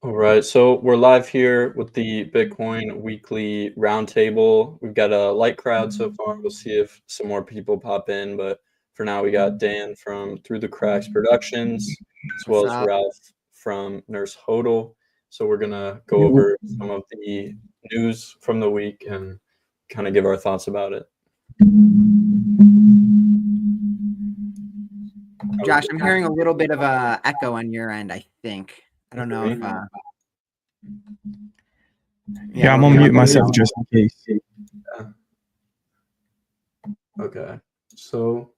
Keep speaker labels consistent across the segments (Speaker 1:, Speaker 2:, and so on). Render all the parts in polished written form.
Speaker 1: All right, so we're live here with the Bitcoin weekly roundtable. We've got a light crowd so far. We'll see if some more people pop in, but for now, we got Dan from Through the Cracks Productions, as
Speaker 2: What's
Speaker 1: well as
Speaker 2: up?
Speaker 1: Ralph from Nurse Hodel. So we're gonna go over some of the news from the week and kind of give our thoughts about it.
Speaker 2: Josh, I'm hearing a little bit of a echo on your end, I think. I don't know if
Speaker 3: Yeah, I'm gonna mute myself just in case.
Speaker 1: Yeah. Okay, so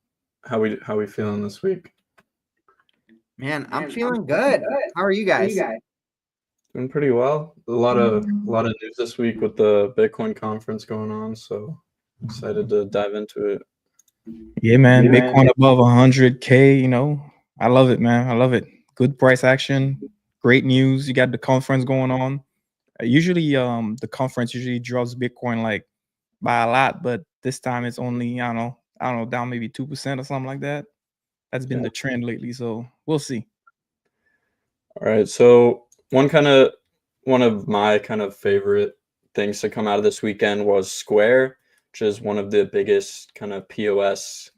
Speaker 1: how we feeling this week?
Speaker 2: Man, I'm feeling good. How are you guys?
Speaker 1: Doing pretty well. A lot of news this week with the Bitcoin conference going on, so excited to dive into it.
Speaker 3: Yeah, man. Bitcoin above 100K. I love it, man. I love it. Good price action. Great news. You got the conference going on. Usually, the conference usually drops Bitcoin like by a lot, but this time it's only I don't know, down maybe 2% or something like that. That's been the trend lately, so we'll see.
Speaker 1: All right, so one of my kind of favorite things to come out of this weekend was Square, which is one of the biggest kind of POS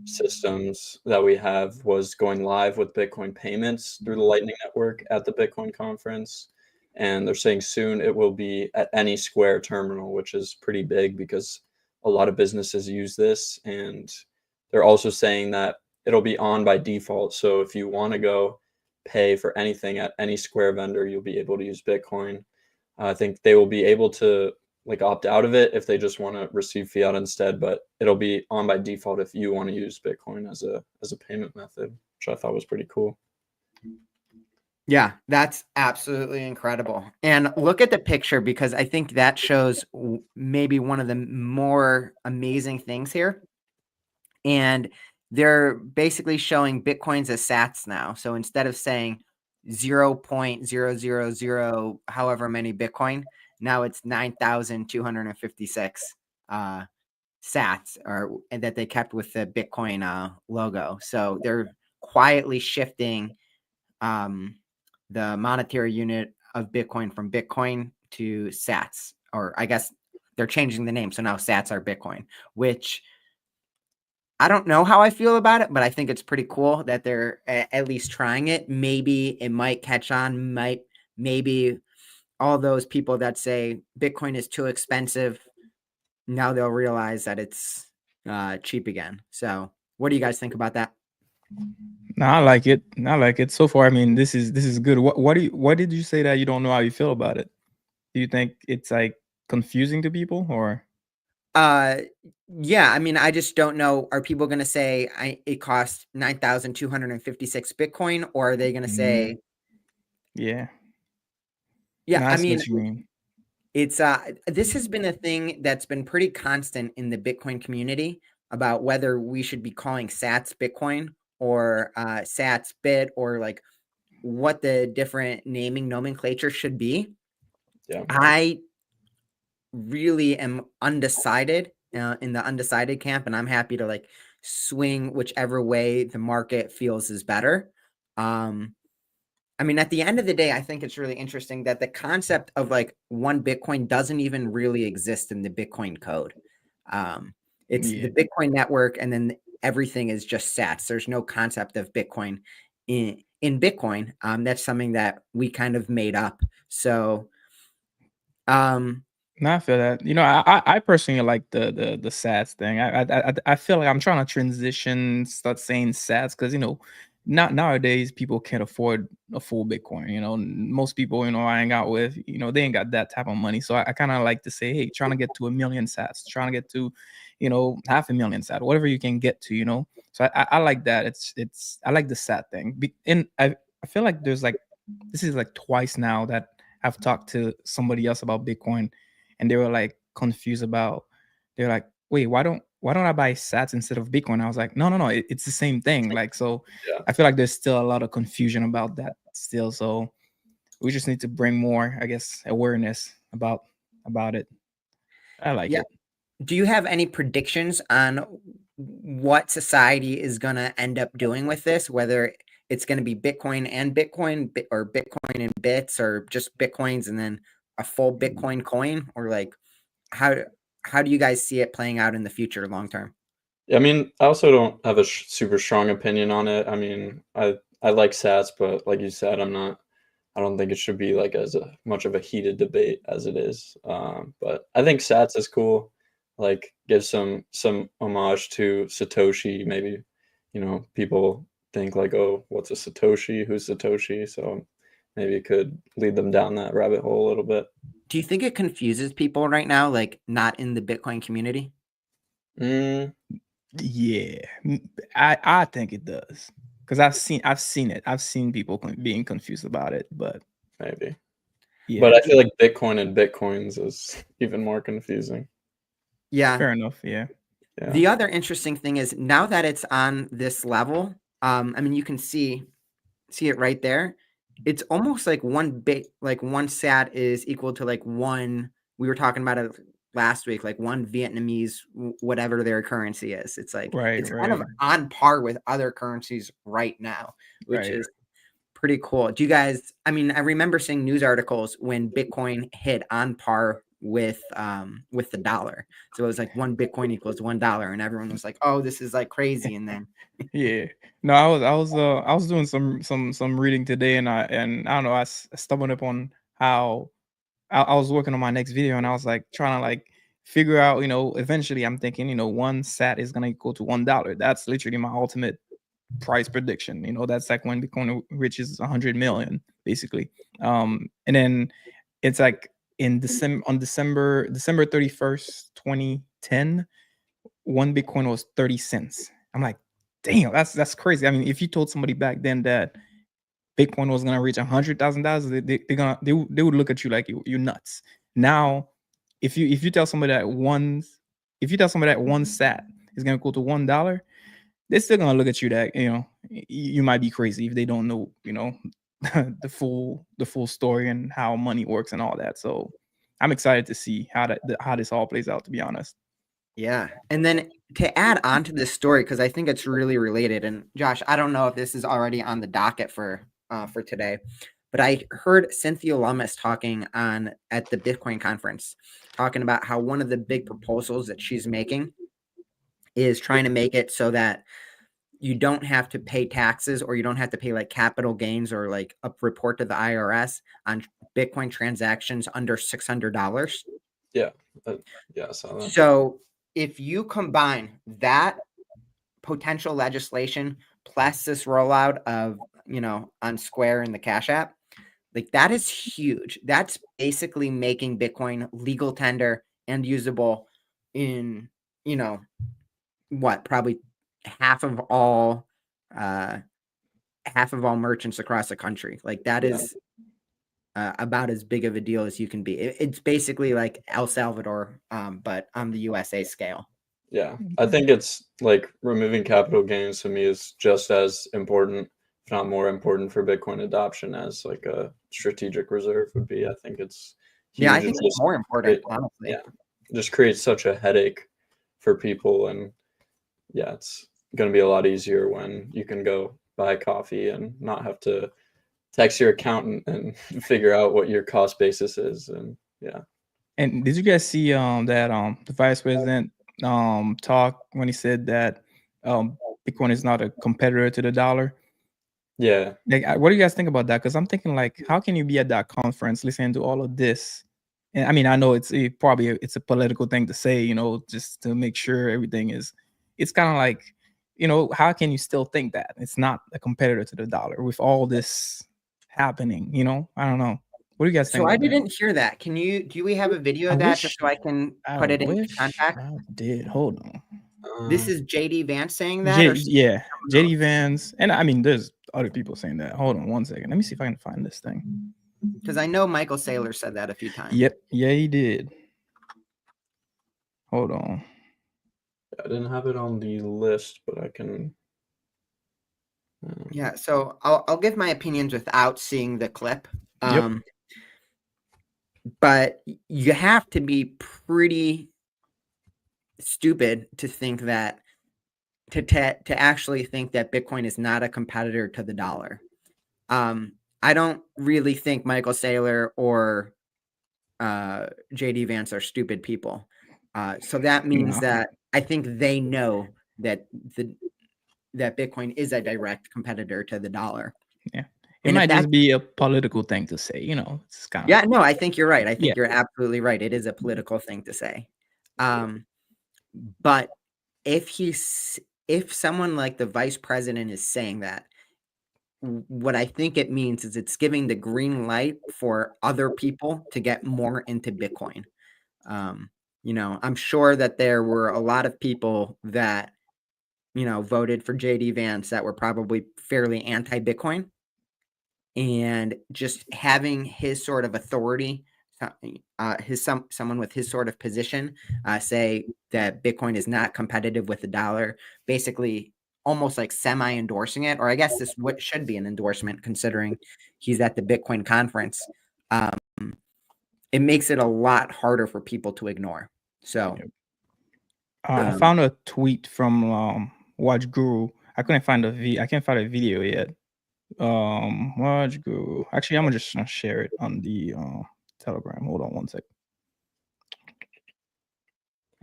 Speaker 1: systems that we have, was going live with Bitcoin payments through the Lightning Network at the Bitcoin conference. And they're saying soon it will be at any Square terminal, which is pretty big because a lot of businesses use this. And they're also saying that it'll be on by default. So if you want to go pay for anything at any Square vendor, you'll be able to use Bitcoin. I think they will be able to like opt out of it if they just want to receive fiat instead, but it'll be on by default if you want to use Bitcoin as a payment method, which I thought was pretty cool.
Speaker 2: Yeah, that's absolutely incredible. And look at the picture, because I think that shows maybe one of the more amazing things here. And they're basically showing Bitcoins as sats now. So instead of saying 0.000 however many Bitcoin, now it's 9,256 sats and that they kept with the Bitcoin logo. So they're quietly shifting the monetary unit of Bitcoin from Bitcoin to sats, or I guess they're changing the name. So now sats are Bitcoin, which I don't know how I feel about it, but I think it's pretty cool that they're at least trying it. Maybe it might catch on. Maybe all those people that say Bitcoin is too expensive, now they'll realize that it's cheap again. So what do you guys think about that?
Speaker 3: No, I like it. So far, I mean, this is good. What did you say that you don't know how you feel about it? Do you think it's like confusing to people, or?
Speaker 2: Yeah, I mean, I just don't know. Are people going to say it costs 9,256 Bitcoin, or are they going to say,
Speaker 3: yeah,
Speaker 2: yeah, I mean,
Speaker 3: what you mean.
Speaker 2: it's this has been a thing that's been pretty constant in the Bitcoin community about whether we should be calling sats Bitcoin or sats bit, or like what the different naming nomenclature should be.
Speaker 1: Yeah.
Speaker 2: I really am undecided, in the undecided camp, and I'm happy to like swing whichever way the market feels is better. I mean, at the end of the day, I think it's really interesting that the concept of like one Bitcoin doesn't even really exist in the Bitcoin code. It's the Bitcoin network, and then everything is just sats. There's no concept of Bitcoin in Bitcoin. That's something that we kind of made up. So,
Speaker 3: No, I feel that. I personally like the sats thing. I feel like I'm trying to transition, start saying sats, because not nowadays people can't afford a full Bitcoin. Most people I hang out with, they ain't got that type of money. So I kind of like to say, hey, trying to get to 1,000,000 sats, trying to get to 500,000 sats, whatever you can get to. So I like that. It's I like the sat thing, and I feel like there's like this is like twice now that I've talked to somebody else about Bitcoin, and they were like confused about. They're like, wait, why don't I buy sats instead of Bitcoin? I was like, no, it's the same thing. Like, so
Speaker 1: Yeah.
Speaker 3: I feel like there's still a lot of confusion about that still. So we just need to bring more, I guess, awareness about it. I like it.
Speaker 2: Do you have any predictions on what society is going to end up doing with this, whether it's going to be Bitcoin and Bitcoin, or Bitcoin and bits, or just Bitcoins and then a full Bitcoin coin, or like how do you guys see it playing out in the future long term?
Speaker 1: I mean, I also don't have a super strong opinion on it. I mean, I like Sats, but like you said, I don't think it should be like as much of a heated debate as it is. But I think Sats is cool. Like, give some homage to Satoshi. Maybe, people think like, oh, what's a Satoshi? Who's Satoshi? So maybe it could lead them down that rabbit hole a little bit.
Speaker 2: Do you think it confuses people right now, like not in the Bitcoin community?
Speaker 1: Mm,
Speaker 3: Yeah, I think it does, because I've seen it. I've seen people being confused about it, but
Speaker 1: maybe.
Speaker 3: yeah,
Speaker 1: But I feel like Bitcoin and Bitcoins is even more confusing.
Speaker 2: Yeah.
Speaker 3: fair enough. Yeah.
Speaker 1: Yeah.
Speaker 2: The other interesting thing is now that it's on this level, I mean, you can see it right there. It's almost like one sat is equal to like one. We were talking about it last week, like one Vietnamese, whatever their currency is. It's like
Speaker 3: Right.
Speaker 2: it's kind of
Speaker 3: Right.
Speaker 2: on par with other currencies right now, which
Speaker 3: Right.
Speaker 2: is pretty cool. Do you guys? I mean, I remember seeing news articles when Bitcoin hit on par with the dollar. So it was like one Bitcoin equals $1, and everyone was like, "Oh, this is like crazy." And then
Speaker 3: Yeah. No, I was doing some reading today, and I don't know, I stumbled upon how I was working on my next video, and I was like trying to like figure out, eventually I'm thinking, one sat is gonna equal to $1. That's literally my ultimate price prediction. That's like when Bitcoin reaches 100 million, basically. And then it's like in December 31st, 2010, one Bitcoin was 30 cents. I'm like, damn, that's crazy. I mean, if you told somebody back then that Bitcoin was gonna reach $100,000, they would look at you like you're nuts. Now, if you tell somebody that one sat is gonna go to $1, they're still gonna look at you that you might be crazy if they don't know the full story and how money works and all that. So I'm excited to see how this all plays out, to be honest.
Speaker 2: yeah. And then to add on to this story, because I think it's really related. And Josh, I don't know if this is already on the docket for today, but I heard Cynthia Lummis talking at the Bitcoin conference, talking about how one of the big proposals that she's making is trying to make it so that you don't have to pay taxes, or you don't have to pay like capital gains or like a report to the IRS on Bitcoin transactions under $600.
Speaker 1: Yeah. Yeah, I saw that.
Speaker 2: So if you combine that potential legislation plus this rollout of, on Square and the Cash App, like that is huge. That's basically making Bitcoin legal tender and usable in, probably half of all merchants across the country. Like that
Speaker 1: Yeah.
Speaker 2: is about as big of a deal as you can be. It's basically like El Salvador, but on the USA scale.
Speaker 1: Yeah, I think it's like removing capital gains to me is just as important, if not more important, for Bitcoin adoption as like a strategic reserve would be. I think it's
Speaker 2: Yeah, I
Speaker 1: huge.
Speaker 2: think
Speaker 1: It
Speaker 2: it's
Speaker 1: just
Speaker 2: more important,
Speaker 1: create,
Speaker 2: honestly.
Speaker 1: yeah, just creates such a headache for people, and yeah, it's going to be a lot easier when you can go buy coffee and not have to text your accountant and figure out what your cost basis is, and yeah.
Speaker 3: And did you guys see that the vice president talk when he said that Bitcoin is not a competitor to the dollar?
Speaker 1: Yeah,
Speaker 3: Like, what do you guys think about that? Because I'm thinking, like, how can you be at that conference listening to all of this? And I mean, I know it's a political thing to say, just to make sure everything is. It's kind of like, how can you still think that it's not a competitor to the dollar with all this happening? I don't know. What do you guys think
Speaker 2: So I
Speaker 3: about that?
Speaker 2: didn't hear that. Do we have a video
Speaker 3: I
Speaker 2: of that just
Speaker 3: wish
Speaker 2: so I can
Speaker 3: I
Speaker 2: put it into
Speaker 3: wish
Speaker 2: context?
Speaker 3: I did. Hold on.
Speaker 2: This is JD Vance saying that, or
Speaker 3: Yeah,
Speaker 2: someone
Speaker 3: JD
Speaker 2: else?
Speaker 3: Vance, and I mean, there's other people saying that. Hold on one second. Let me see if I can find this thing.
Speaker 2: Because I know Michael Saylor said that a few times.
Speaker 3: Yep, yeah, he did. Hold on.
Speaker 1: I didn't have it on the list, but I can.
Speaker 2: Yeah, so I'll give my opinions without seeing the clip.
Speaker 3: Yep.
Speaker 2: But you have to be pretty stupid to think that to actually think that Bitcoin is not a competitor to the dollar. I don't really think Michael Saylor or JD Vance are stupid people. So that means
Speaker 3: No.
Speaker 2: that I think they know that that Bitcoin is a direct competitor to the dollar.
Speaker 3: Yeah. It
Speaker 2: And if
Speaker 3: might
Speaker 2: that
Speaker 3: just be a political thing to say, you know. It's kind of
Speaker 2: Yeah, no, I think you're right. I
Speaker 3: Yeah.
Speaker 2: think you're absolutely right. It is a political thing to say. But if someone like the vice president is saying that, what I think it means is it's giving the green light for other people to get more into Bitcoin. You know, I'm sure that there were a lot of people that, you know, voted for JD Vance that were probably fairly anti-Bitcoin, and just having his sort of authority, someone with his sort of position, say that Bitcoin is not competitive with the dollar, basically almost like semi-endorsing it, or I guess this what should be an endorsement considering he's at the Bitcoin conference. It makes it a lot harder for people to ignore. So
Speaker 3: I found a tweet from Watch Guru. I can't find a video yet. Watch Guru. Actually, I'm just gonna share it on the Telegram. Hold on one sec.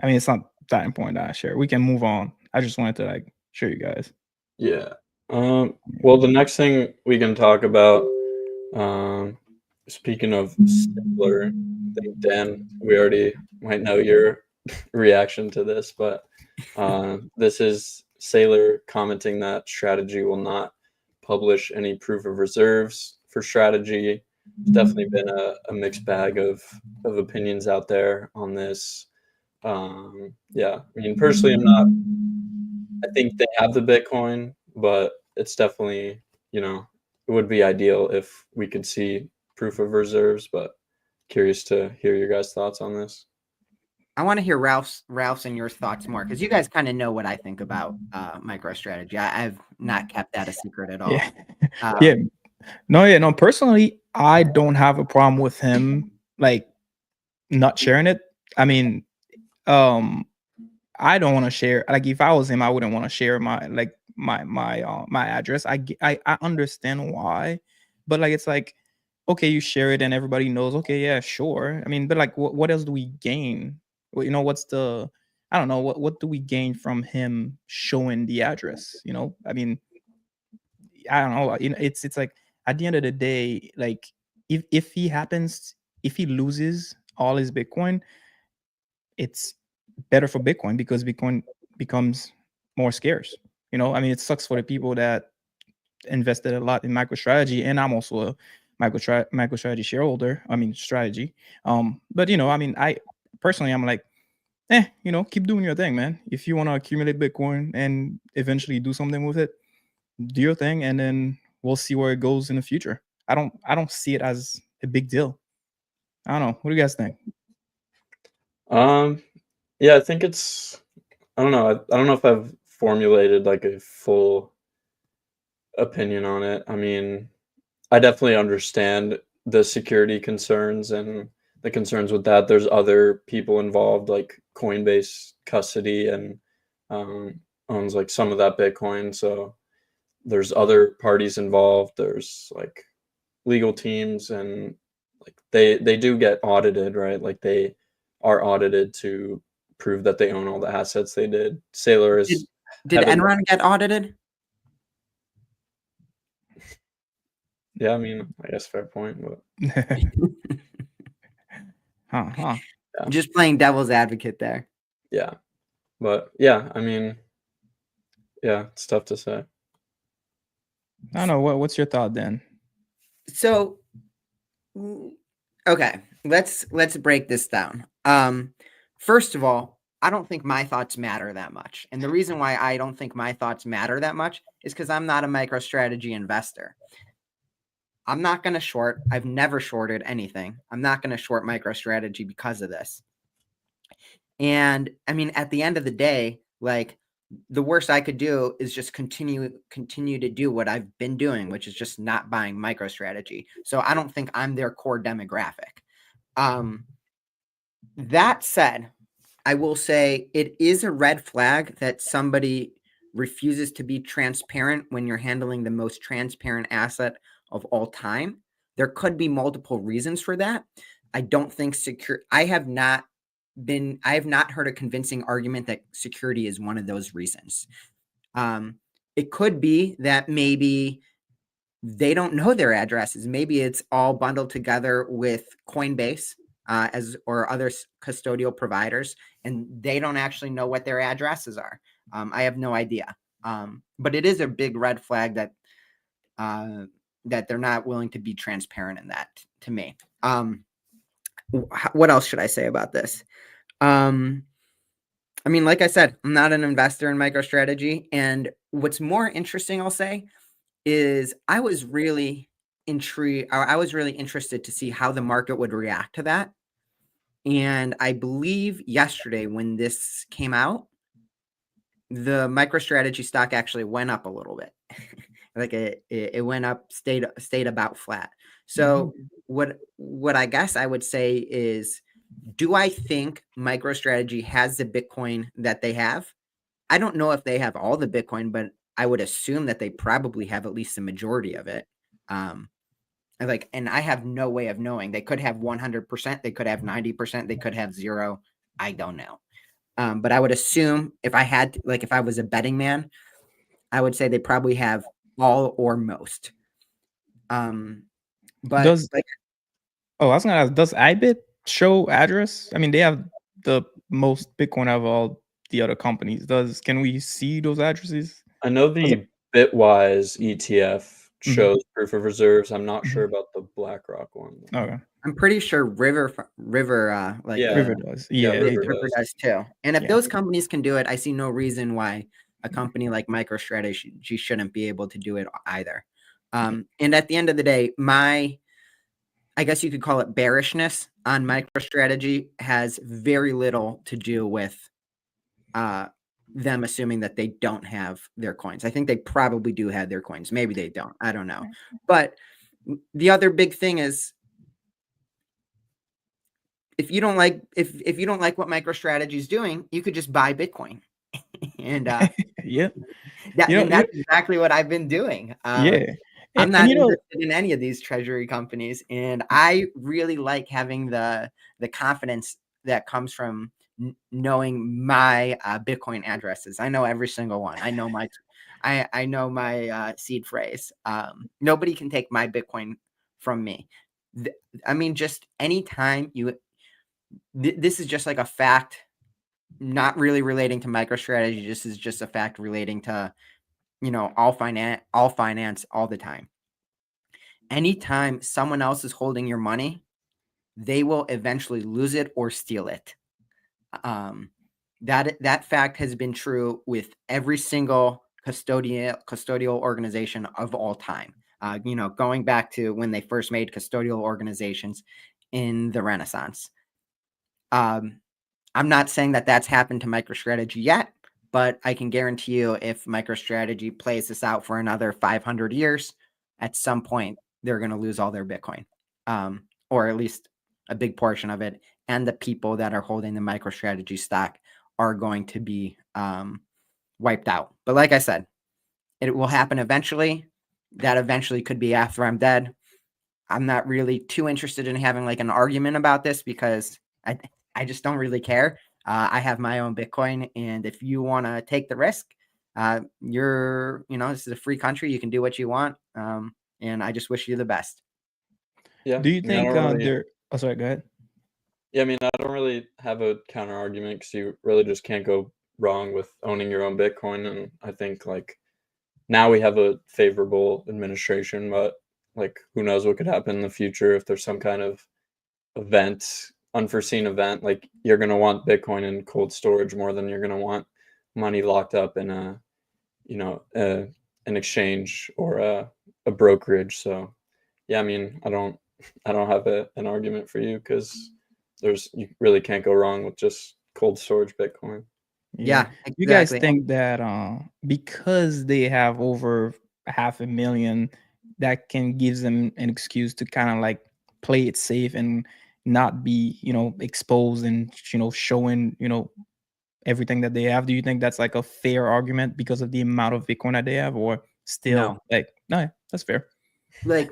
Speaker 3: I mean, it's not that important that I share. We can move on. I just wanted to like show you guys.
Speaker 1: Yeah. Well, the next thing we can talk about, speaking of similar, I think, Dan, we already might know your reaction to this, but this is Saylor commenting that Strategy will not publish any proof of reserves for Strategy. There's definitely been a mixed bag of opinions out there on this. Yeah, I mean, personally, I think they have the Bitcoin, but it's definitely, you know, it would be ideal if we could see proof of reserves, but curious to hear your guys' thoughts on this.
Speaker 2: I want to hear Ralph's and your thoughts more, because you guys kind of know what I think about MicroStrategy. I've not kept that a secret at all.
Speaker 3: Yeah. No. Personally, I don't have a problem with him like not sharing it. I mean, I don't want to share. Like, if I was him, I wouldn't want to share my address. I understand why, but like, it's like, okay, you share it and everybody knows. Okay, yeah, sure. I mean, but like, what else do we gain? Well, you know, I don't know, what do we gain from him showing the address? You know, I mean, I don't know. You know, it's like, at the end of the day, like, if he loses all his Bitcoin, it's better for Bitcoin because Bitcoin becomes more scarce. You know, I mean, it sucks for the people that invested a lot in MicroStrategy, and I'm also a MicroStrategy shareholder. I mean, strategy. But you know, I mean, I personally, I'm like, you know, keep doing your thing, man. If you want to accumulate Bitcoin and eventually do something with it, do your thing, and then we'll see where it goes in the future. I don't see it as a big deal. I don't know. What do you guys think?
Speaker 1: Yeah, I think it's, I don't know. I don't know if I've formulated like a full opinion on it. I mean, I definitely understand the security concerns and the concerns with that. There's other people involved, like Coinbase custody and owns like some of that Bitcoin. So there's other parties involved. There's like legal teams, and like they do get audited, right? Like they are audited to prove that they own all the assets they did. Saylor is
Speaker 2: Did Enron get audited?
Speaker 1: Yeah, I mean, I guess fair point, but
Speaker 3: Yeah.
Speaker 2: Just playing devil's advocate there.
Speaker 1: Yeah, but yeah, I mean, yeah, it's tough to say.
Speaker 3: I don't know. What's your thought, then?
Speaker 2: So, okay, let's break this down. First of all, I don't think my thoughts matter that much, and the reason why I don't think my thoughts matter that much is because I'm not a MicroStrategy investor. I'm not going to short. I've never shorted anything. I'm not going to short MicroStrategy because of this. And I mean, at the end of the day, like, the worst I could do is just continue to do what I've been doing, which is just not buying MicroStrategy. So I don't think I'm their core demographic. That said, I will say it is a red flag that somebody refuses to be transparent when you're handling the most transparent asset of all time. There could be multiple reasons for that. I don't think I have not heard a convincing argument that security is one of those reasons. It could be that maybe they don't know their addresses. Maybe it's all bundled together with Coinbase or other custodial providers, and they don't actually know what their addresses are. I have no idea. But it is a big red flag that they're not willing to be transparent in that, to me. What else should I say about this? I mean, like I said, I'm not an investor in MicroStrategy. And what's more interesting, I'll say, is I was really intrigued. I was really interested to see how the market would react to that. And I believe yesterday when this came out, the MicroStrategy stock actually went up a little bit. Like it went up, stayed about flat. So what I guess I would say is, do I think MicroStrategy has the Bitcoin that they have? I don't know if they have all the Bitcoin, but I would assume that they probably have at least the majority of it. And I have no way of knowing. They could have 100%, they could have 90%, they could have 0. I don't know. But I would assume if I was a betting man, I would say they probably have all or most. But
Speaker 3: I was gonna ask, does IBIT show address? I mean, they have the most Bitcoin of all the other companies. Can we see those addresses?
Speaker 1: I know the Bitwise ETF shows proof of reserves. I'm not sure about the BlackRock one.
Speaker 3: Okay.
Speaker 2: I'm pretty sure River
Speaker 3: does. Yeah,
Speaker 2: River does too. And if those companies can do it, I see no reason why a company like MicroStrategy shouldn't be able to do it either. And at the end of the day, I guess you could call it bearishness on MicroStrategy has very little to do with them assuming that they don't have their coins. I think they probably do have their coins. Maybe they don't. I don't know. But the other big thing is, if you don't like what MicroStrategy is doing, you could just buy Bitcoin. And that's exactly what I've been doing. I'm not interested in any of these treasury companies, and I really like having the confidence that comes from knowing my Bitcoin addresses. I know every single one. I know my seed phrase. Nobody can take my Bitcoin from me. I mean, just anytime this is just like a fact, not really relating to MicroStrategy. This is just a fact relating to, all finance all the time. Anytime someone else is holding your money, they will eventually lose it or steal it. That fact has been true with every single custodial organization of all time. Going back to when they first made custodial organizations in the Renaissance. I'm not saying that that's happened to MicroStrategy yet, but I can guarantee you if MicroStrategy plays this out for another 500 years, at some point, they're going to lose all their Bitcoin, or at least a big portion of it. And the people that are holding the MicroStrategy stock are going to be wiped out. But like I said, it will happen eventually. That eventually could be after I'm dead. I'm not really too interested in having like an argument about this because I just don't really care. I have my own Bitcoin, and if you want to take the risk, this is a free country. You can do what you want, and I just wish you the best.
Speaker 1: Yeah.
Speaker 3: Do you think Oh, sorry. Go ahead.
Speaker 1: Yeah, I mean, I don't really have a counter argument because you really just can't go wrong with owning your own Bitcoin, and I think now we have a favorable administration, but who knows what could happen in the future if there's some kind of unforeseen event. You're going to want Bitcoin in cold storage more than you're going to want money locked up in an exchange or a brokerage. So yeah, I mean, I don't have an argument for you because you really can't go wrong with just cold storage Bitcoin.
Speaker 2: Yeah, exactly.
Speaker 3: You guys think that because they have over 500,000, that can give them an excuse to kind of play it safe and not be exposed and showing everything that they have. Do you think that's like a fair argument because of the amount of Bitcoin that they have, or still no, that's fair.
Speaker 2: Like,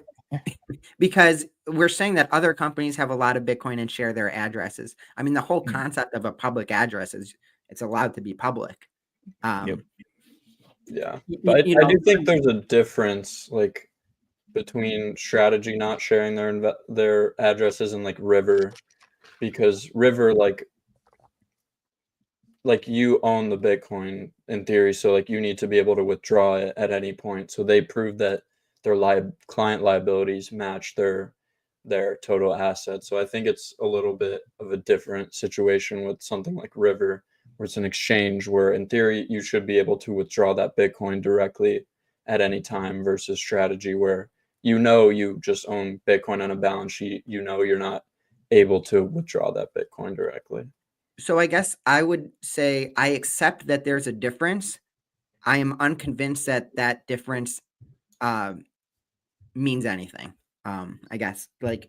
Speaker 2: because we're saying that other companies have a lot of Bitcoin and share their addresses. I mean, the whole concept of a public address is it's allowed to be public.
Speaker 3: Yep.
Speaker 1: Yeah, but I do think there's a difference, like, between Strategy not sharing their addresses and like River, because River, like you own the Bitcoin in theory, so like you need to be able to withdraw it at any point. So they prove that their client liabilities match their total assets. So I think it's a little bit of a different situation with something like River, where it's an exchange where in theory you should be able to withdraw that Bitcoin directly at any time, versus Strategy where you just own Bitcoin on a balance sheet, you're not able to withdraw that Bitcoin directly.
Speaker 2: So I guess I would say I accept that there's a difference. I am unconvinced that that difference means anything. I guess, like,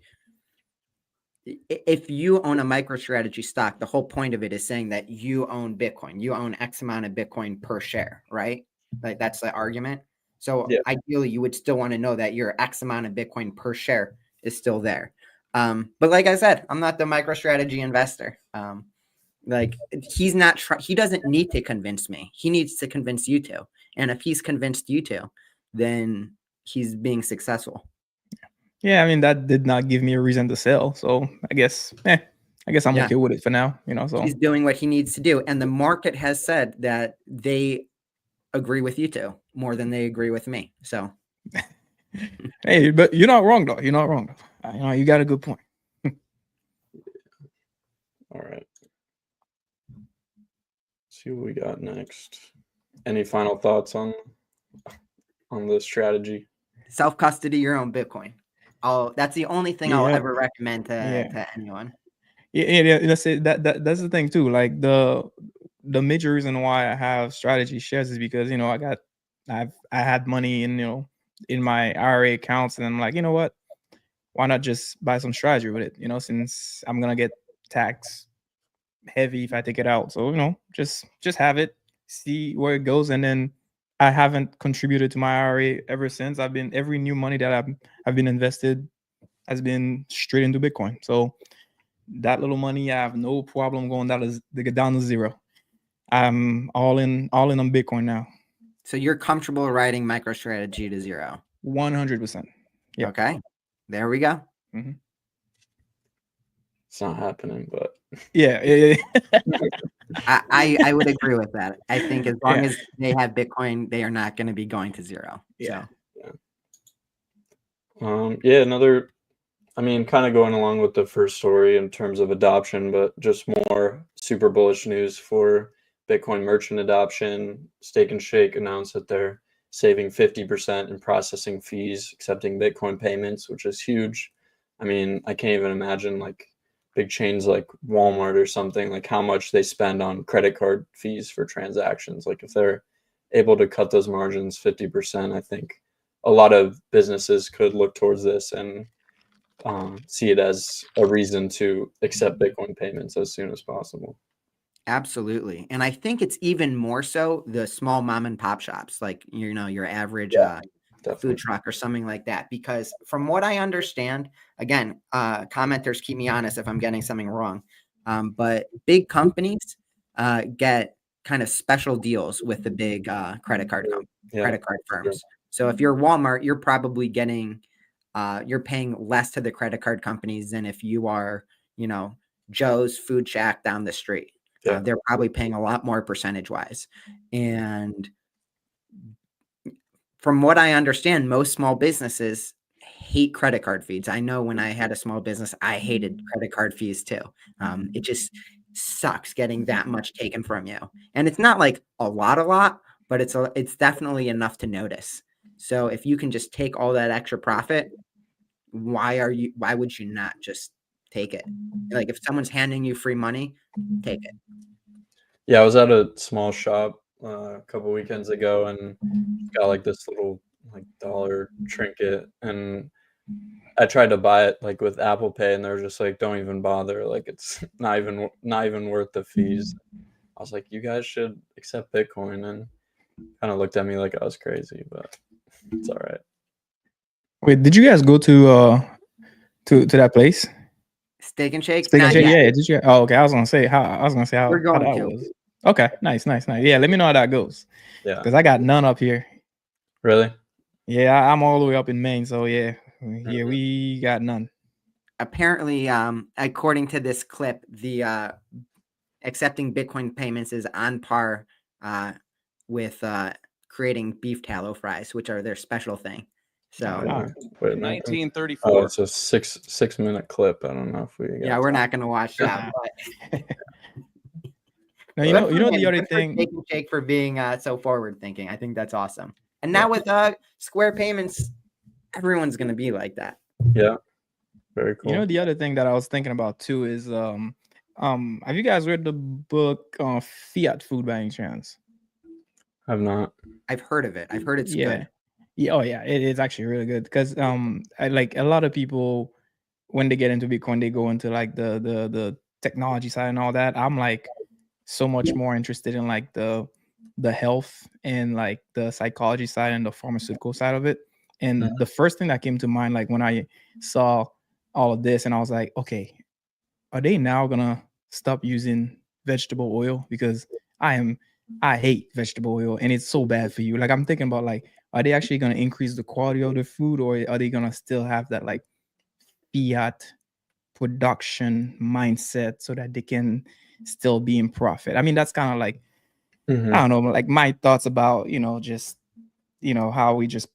Speaker 2: if you own a MicroStrategy stock, the whole point of it is saying that you own Bitcoin. You own X amount of Bitcoin per share, right? Like, that's the argument. So
Speaker 1: Yeah.
Speaker 2: ideally, you would still want to know that your X amount of Bitcoin per share is still there. But like I said, I'm not the MicroStrategy investor. Like, he's not he doesn't need to convince me. He needs to convince you two. And if he's convinced you two, then he's being successful.
Speaker 3: Yeah, I mean, that did not give me a reason to sell. So I guess I'm okay with it for now, so
Speaker 2: he's doing what he needs to do. And the market has said that they agree with you two more than they agree with me. So
Speaker 3: hey, but you're not wrong though. You're not wrong though. You got a good point.
Speaker 1: All right. See what we got next. Any final thoughts on the strategy?
Speaker 2: Self-custody your own Bitcoin. That's the only thing I'll ever recommend to anyone.
Speaker 3: Yeah, that's it. That's the thing too. Like, the major reason why I have Strategy shares is because I had money in my IRA accounts, and I'm like, you know what? Why not just buy some Strategy with it? Since I'm gonna get tax heavy if I take it out. So just have it, see where it goes, and then I haven't contributed to my IRA ever since. Every new money that I've been invested has been straight into Bitcoin. So that little money, I have no problem going down to zero. I'm all in on Bitcoin now.
Speaker 2: So you're comfortable writing MicroStrategy to zero?
Speaker 3: 100%. Yeah.
Speaker 2: Okay. There we go.
Speaker 3: Mm-hmm.
Speaker 1: It's not happening, but
Speaker 3: yeah.
Speaker 2: I would agree with that. I think as long as they have Bitcoin, they are not going to be going to zero.
Speaker 3: Yeah.
Speaker 1: Another, I mean, kind of going along with the first story in terms of adoption, but just more super bullish news for Bitcoin merchant adoption. Steak and Shake announced that they're saving 50% in processing fees, accepting Bitcoin payments, which is huge. I mean, I can't even imagine like big chains like Walmart or something, like how much they spend on credit card fees for transactions. Like, if they're able to cut those margins 50%, I think a lot of businesses could look towards this and see it as a reason to accept Bitcoin payments as soon as possible.
Speaker 2: Absolutely. And I think it's even more so the small mom and pop shops, like, your average food truck or something like that. Because from what I understand, again, commenters, keep me honest if I'm getting something wrong. But big companies get kind of special deals with the big credit card firms. So if you're Walmart, you're probably getting you're paying less to the credit card companies than if you are, Joe's Food Shack down the street. They're probably paying a lot more percentage wise. And from what I understand, most small businesses hate credit card fees. I know when I had a small business, I hated credit card fees too. It just sucks getting that much taken from you. And it's not like a lot, but it's definitely enough to notice. So if you can just take all that extra profit, why would you not just take it? Like, if someone's handing you free money, take it.
Speaker 1: Yeah, I was at a small shop a couple weekends ago and got like this little like dollar trinket, and I tried to buy it like with Apple Pay, and they're just like, don't even bother, like it's not even worth the fees. I was like, you guys should accept Bitcoin, and kind of looked at me like I was crazy, but it's all right.
Speaker 3: Wait, did you guys go to that place?
Speaker 2: Steak and Shake?
Speaker 3: Steak and
Speaker 2: Not
Speaker 3: Shake?
Speaker 2: yet.
Speaker 3: Yeah, did you? Oh, okay. I was gonna say how
Speaker 2: We're going
Speaker 3: that
Speaker 2: to.
Speaker 3: was. Okay, nice. Yeah, let me know how that goes.
Speaker 1: Yeah.
Speaker 3: Because I got none up here.
Speaker 1: Really?
Speaker 3: Yeah, I'm all the way up in Maine, so yeah,
Speaker 1: Mhm.
Speaker 3: we got none.
Speaker 2: Apparently, according to this clip, the accepting Bitcoin payments is on par with creating beef tallow fries, which are their special thing. So
Speaker 3: Wow.
Speaker 1: Wait,
Speaker 4: 1934.
Speaker 1: Oh, it's a 6-minute clip. I don't know if we got
Speaker 2: yeah, we're
Speaker 1: time.
Speaker 2: not going to watch that. But
Speaker 3: Now you know the other
Speaker 2: good for
Speaker 3: thing.
Speaker 2: Steak and Shake for being so forward thinking. I think that's awesome. And
Speaker 3: Yeah.
Speaker 2: now with Square payments, everyone's going to be like that.
Speaker 1: Yeah. Very cool.
Speaker 3: You know, the other thing that I was thinking about too is have you guys read the book Fiat Food by any chance?
Speaker 1: I've not.
Speaker 2: I've heard of it. I've heard it's
Speaker 3: Yeah.
Speaker 2: good.
Speaker 3: Yeah, oh yeah, it is actually really good because I like a lot of people when they get into Bitcoin, they go into like the technology side and all that. I'm like so much more interested in like the health and like the psychology side and the pharmaceutical side of it. And the first thing that came to mind, like when I saw all of this, and I was like, okay, are they now gonna stop using vegetable oil? Because I hate vegetable oil and it's so bad for you. Like I'm thinking about like, are they actually gonna increase the quality of the food, or are they gonna still have that like fiat production mindset so that they can still be in profit? I mean, that's kind of like
Speaker 1: Mhm.
Speaker 3: I don't know, like my thoughts about just how we just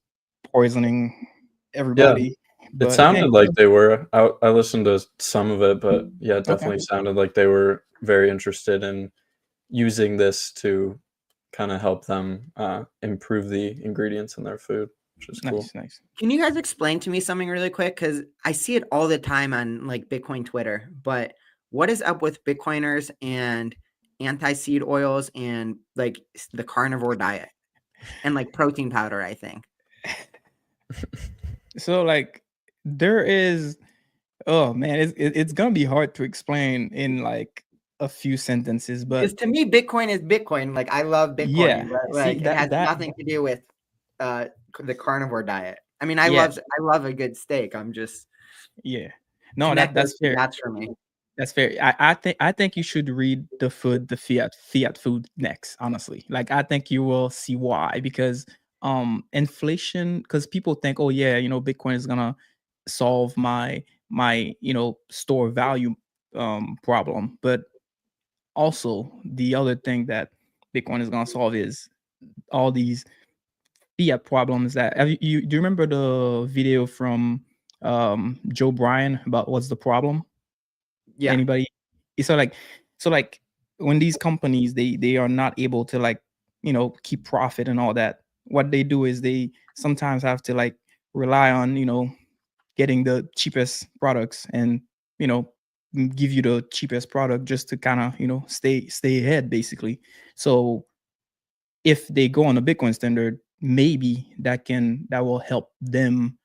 Speaker 3: poisoning everybody.
Speaker 1: It
Speaker 3: But
Speaker 1: sounded
Speaker 3: hey,
Speaker 1: like they were. I listened to some of it, but yeah, it definitely sounded like they were very interested in using this to kind of help them improve the ingredients in their food, which is cool.
Speaker 3: nice.
Speaker 2: Can you guys explain to me something really quick? Because I see it all the time on like Bitcoin Twitter. But what is up with Bitcoiners and anti-seed oils and like the carnivore diet and like protein powder? I think.
Speaker 3: So like there is, oh man, it's gonna be hard to explain in like a few sentences, but
Speaker 2: Because to me, Bitcoin is Bitcoin. Like I love Bitcoin,
Speaker 3: yeah,
Speaker 2: but
Speaker 3: see
Speaker 2: like it has
Speaker 3: that
Speaker 2: nothing to do with the carnivore diet. I mean, I
Speaker 3: Yeah.
Speaker 2: love a good steak. I'm just
Speaker 3: yeah, no,
Speaker 2: connect
Speaker 3: that's
Speaker 2: those two
Speaker 3: fair.
Speaker 2: dots for me.
Speaker 3: That's fair. I think you should read the fiat food next, honestly. Like I think you will see why, because inflation, because people think, oh yeah, Bitcoin is gonna solve my store value problem. But also the other thing that Bitcoin is gonna solve is all these fiat problems that do you remember the video from Joe Bryan about what's the problem?
Speaker 2: Yeah.
Speaker 3: Anybody? So like when these companies they are not able to like keep profit and all that, what they do is they sometimes have to like rely on getting the cheapest products and give you the cheapest product just to kind of stay ahead basically. So if they go on a Bitcoin standard, maybe that will help them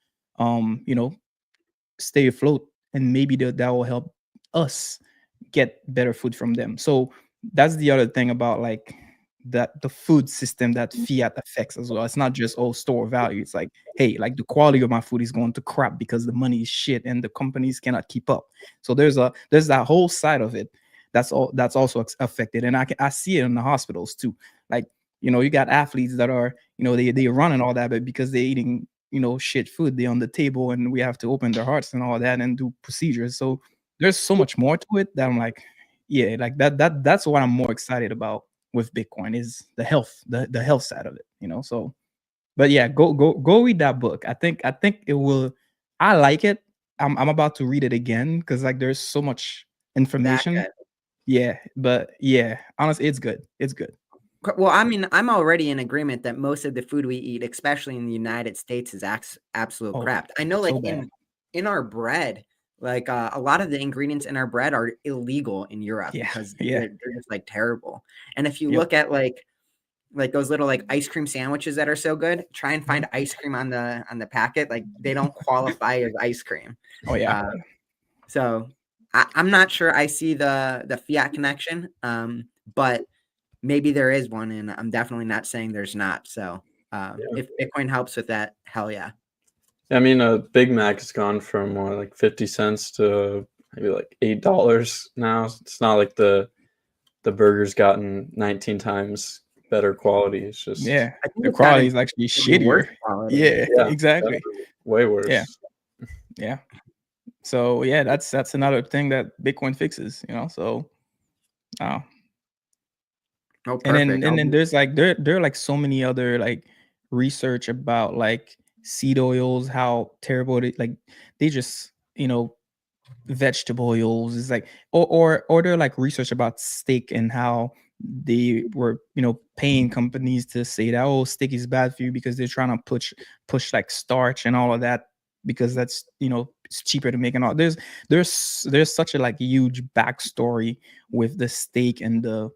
Speaker 3: stay afloat, and maybe that will help us get better food from them. So that's the other thing about like that the food system that fiat affects as well. It's not just store value. It's like, hey, like the quality of my food is going to crap because the money is shit and the companies cannot keep up. So there's that whole side of it that's also affected, and I see it in the hospitals too. Like you got athletes that are they run and all that, but because they're eating shit food, they're on the table and we have to open their hearts and all that and do procedures. So there's so much more to it that I'm like, yeah, like that's what I'm more excited about with Bitcoin is the health, the health side of it. So, but yeah, go read that book. I think it will. I like it. I'm about to read it again because like there's so much information.
Speaker 2: That good.
Speaker 3: Yeah, but yeah, honestly, it's good. It's good.
Speaker 2: Well, I mean, I'm already in agreement that most of the food we eat, especially in the United States, is absolute
Speaker 3: Oh,
Speaker 2: crap. I know, like
Speaker 3: so bad.
Speaker 2: in our bread, like a lot of the ingredients in our bread are illegal in Europe
Speaker 3: Yeah,
Speaker 2: because
Speaker 3: yeah.
Speaker 2: they're just like terrible. And if you
Speaker 3: Yep.
Speaker 2: look at like those little like ice cream sandwiches that are so good, try and find
Speaker 3: Mm-hmm.
Speaker 2: ice cream on the packet. Like they don't qualify as ice cream.
Speaker 3: Oh yeah.
Speaker 2: So I'm not sure I see the fiat connection. But maybe there is one, and I'm definitely not saying there's not. So if Bitcoin helps with that, hell yeah.
Speaker 1: I mean, a Big Mac has gone from more like 50 cents to maybe like $8 now. It's not like the burger's gotten 19 times better quality. It's just
Speaker 3: Yeah,
Speaker 2: I think
Speaker 3: the
Speaker 2: it's
Speaker 3: quality
Speaker 2: gotten
Speaker 3: is actually
Speaker 2: significantly worse
Speaker 3: shittier.
Speaker 2: quality.
Speaker 3: Yeah,
Speaker 1: yeah,
Speaker 3: exactly.
Speaker 1: definitely way worse.
Speaker 3: Yeah. So yeah, that's another thing that Bitcoin fixes, you know. So
Speaker 2: Oh,
Speaker 3: and
Speaker 2: perfect.
Speaker 3: then there's like there are like so many other like research about like seed oils, how terrible they just, you know, vegetable oils is like, or they're like research about steak and how they were, you know, paying companies to say that, oh, steak is bad for you because they're trying to push like starch and all of that because that's, you know, it's cheaper to make. And all there's such a like huge backstory with the steak and the,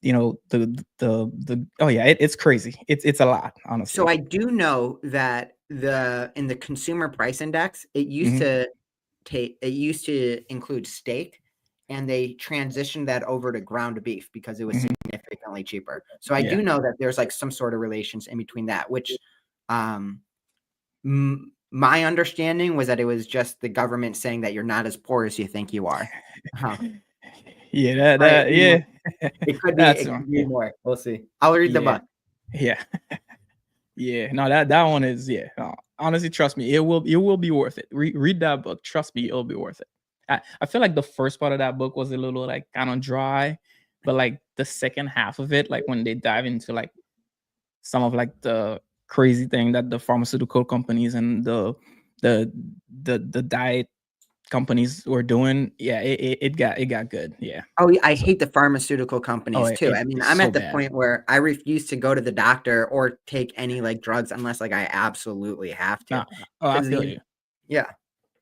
Speaker 3: you know, the oh yeah, it's crazy. It's a lot, honestly.
Speaker 2: So I do know that in the consumer price index, it used to include steak, and they transitioned that over to ground beef because it was significantly cheaper. So I do know that there's like some sort of relations in between that, which my understanding was that it was just the government saying that you're not as poor as you think you are.
Speaker 3: Yeah,
Speaker 2: But,
Speaker 3: yeah.
Speaker 2: it could
Speaker 3: That's
Speaker 2: be more. We'll see. I'll read the book.
Speaker 3: Yeah. Yeah. No, that one is honestly, trust me, it will be worth it. Read that book. Trust me, it'll be worth it. I feel like the first part of that book was a little like kind of dry, but like the second half of it, like when they dive into like some of like the crazy thing that the pharmaceutical companies and the diet companies were doing, it got good. Yeah.
Speaker 2: Oh, I hate the pharmaceutical companies too. I mean, I'm
Speaker 3: so
Speaker 2: at the
Speaker 3: bad.
Speaker 2: point where I refuse to go to the doctor or take any like drugs unless like I absolutely have to.
Speaker 3: I feel you.
Speaker 2: Yeah.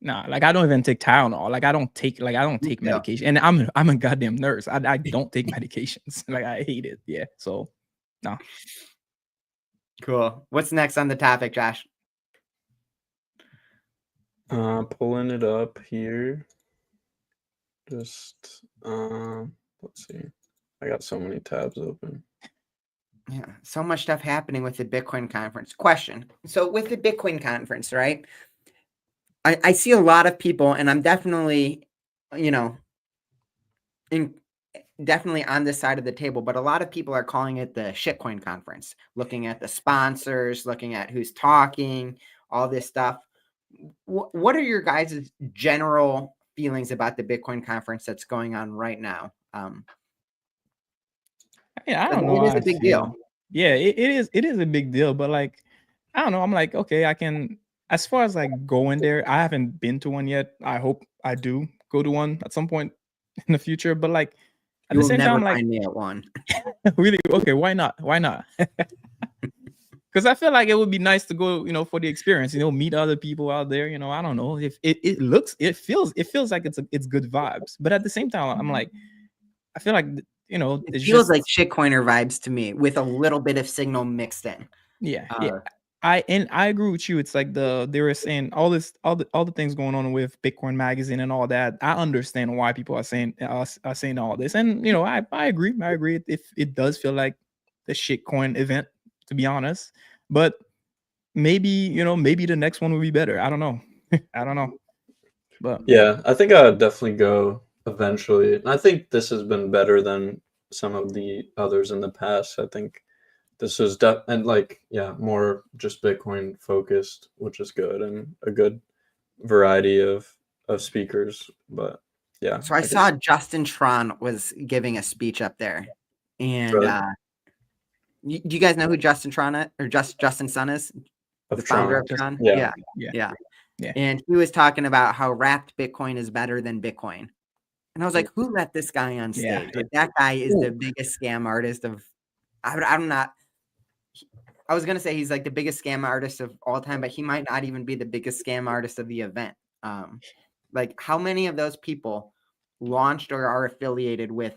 Speaker 3: Nah, like I don't even take Tylenol. Like I don't take medication. And I'm a goddamn nurse. I don't take medications. Like I hate it. Yeah. So no.
Speaker 2: Cool. What's next on the topic, Josh?
Speaker 1: Pulling it up here. Just let's see. I got so many tabs open.
Speaker 2: Yeah, so much stuff happening with the Bitcoin conference. Question. So with the Bitcoin conference, right? I see a lot of people, and I'm definitely, you know, definitely on this side of the table, but a lot of people are calling it the shitcoin conference, looking at the sponsors, looking at who's talking, all this stuff. What are your guys' general feelings about the Bitcoin conference that's going on right now?
Speaker 3: I don't know.
Speaker 2: It is a big deal.
Speaker 3: Yeah, it is a big deal, but like, I don't know. I'm like, okay, I can, as far as like going there, I haven't been to one yet. I hope I do go to one at some point in the future, but like at
Speaker 2: You
Speaker 3: the
Speaker 2: will
Speaker 3: same
Speaker 2: never
Speaker 3: time, like,
Speaker 2: find me at one.
Speaker 3: really, okay, why not? Why not? Because I feel like it would be nice to go, you know, for the experience, you know, meet other people out there. You know, I don't know if it feels like it's good vibes, but at the same time, I'm like, I feel like, you know,
Speaker 2: it feels like shitcoiner vibes to me with a little bit of signal mixed in.
Speaker 3: Yeah. I agree with you. It's like they were saying all the things going on with Bitcoin Magazine and all that. I understand why people are saying all this, and you know, I agree. I agree. If it does feel like the shitcoin event, to be honest, but maybe, you know, maybe the next one will be better. I don't know. I don't know. But
Speaker 1: yeah, I think I'd definitely go eventually. And I think this has been better than some of the others in the past. I think this was and like, yeah, more just Bitcoin focused, which is good, and a good variety of speakers. But yeah.
Speaker 2: So I saw Justin Tron was giving a speech up there, and do you guys know who Justin Tron or Justin Sun is? The founder of Tron?
Speaker 1: Yeah.
Speaker 2: And he was talking about how wrapped Bitcoin is better than Bitcoin. And I was like, who let this guy on stage? Like, that guy is the biggest scam artist of, I'm not, I was going to say he's like the biggest scam artist of all time, but he might not even be the biggest scam artist of the event. Like, how many of those people launched or are affiliated with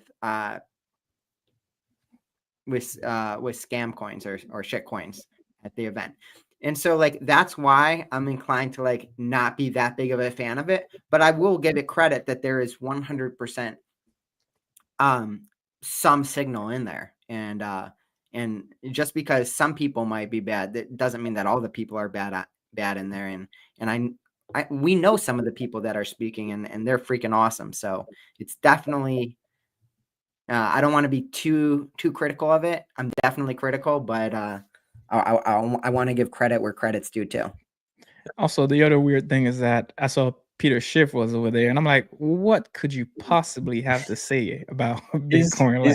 Speaker 2: scam coins or shit coins at the event? And so like that's why I'm inclined to like not be that big of a fan of it, but I will give it credit that there is 100% some signal in there. And just because some people might be bad, that doesn't mean that all the people are bad in there. And we know some of the people that are speaking, and they're freaking awesome. So it's definitely. I don't want to be too critical of it. I'm definitely critical, but I want to give credit where credit's due too.
Speaker 3: Also, the other weird thing is that I saw Peter Schiff was over there, and I'm like, what could you possibly have to say about Bitcoin?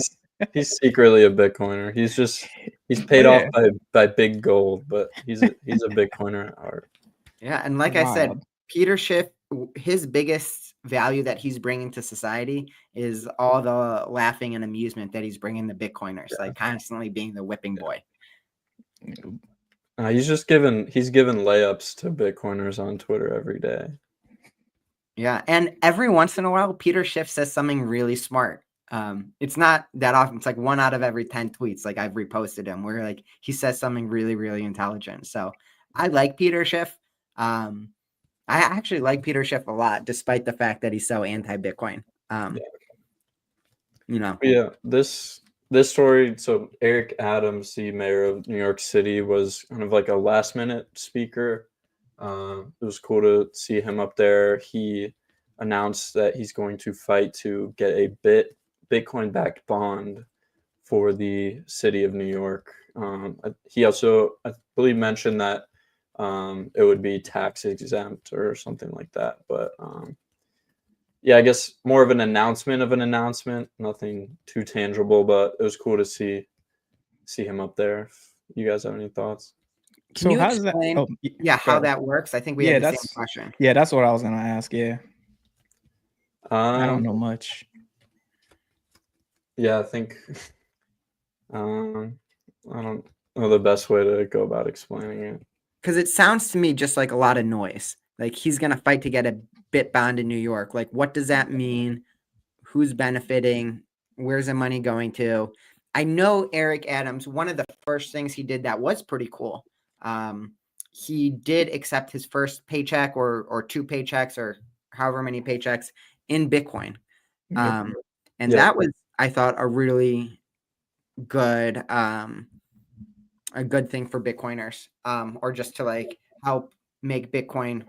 Speaker 1: He's secretly a Bitcoiner. He's paid off by big gold, but he's a Bitcoiner at heart.
Speaker 2: Yeah, and like I said, Peter Schiff, his biggest value that he's bringing to society is all the laughing and amusement that he's bringing the Bitcoiners, like constantly being the whipping boy.
Speaker 1: He's given layups to Bitcoiners on Twitter every day.
Speaker 2: Yeah, and every once in a while, Peter Schiff says something really smart. It's not that often. It's like 1 out of every 10 tweets. Like I've reposted him where like he says something really, really intelligent. So I like Peter Schiff. I actually like Peter Schiff a lot, despite the fact that he's so anti-Bitcoin.
Speaker 1: Yeah, this story. So Eric Adams, the mayor of New York City, was kind of like a last-minute speaker. It was cool to see him up there. He announced that he's going to fight to get a Bitcoin-backed bond for the city of New York. He also, I believe, mentioned that it would be tax exempt or something like that. But yeah, I guess more of an announcement, nothing too tangible, but it was cool to see him up there. If you guys have any thoughts?
Speaker 2: Can you explain how that works? I think we had the same question.
Speaker 3: Yeah, that's what I was going to ask. Yeah. I don't know much.
Speaker 1: Yeah, I think I don't know the best way to go about explaining it.
Speaker 2: Because it sounds to me just like a lot of noise. Like he's going to fight to get a bit bond in New York. Like, what does that mean? Who's benefiting? Where's the money going to? I know Eric Adams, one of the first things he did that was pretty cool. He did accept his first paycheck or 2 paychecks or however many paychecks in Bitcoin. That was, I thought, a really good a good thing for Bitcoiners, or just to like help make Bitcoin,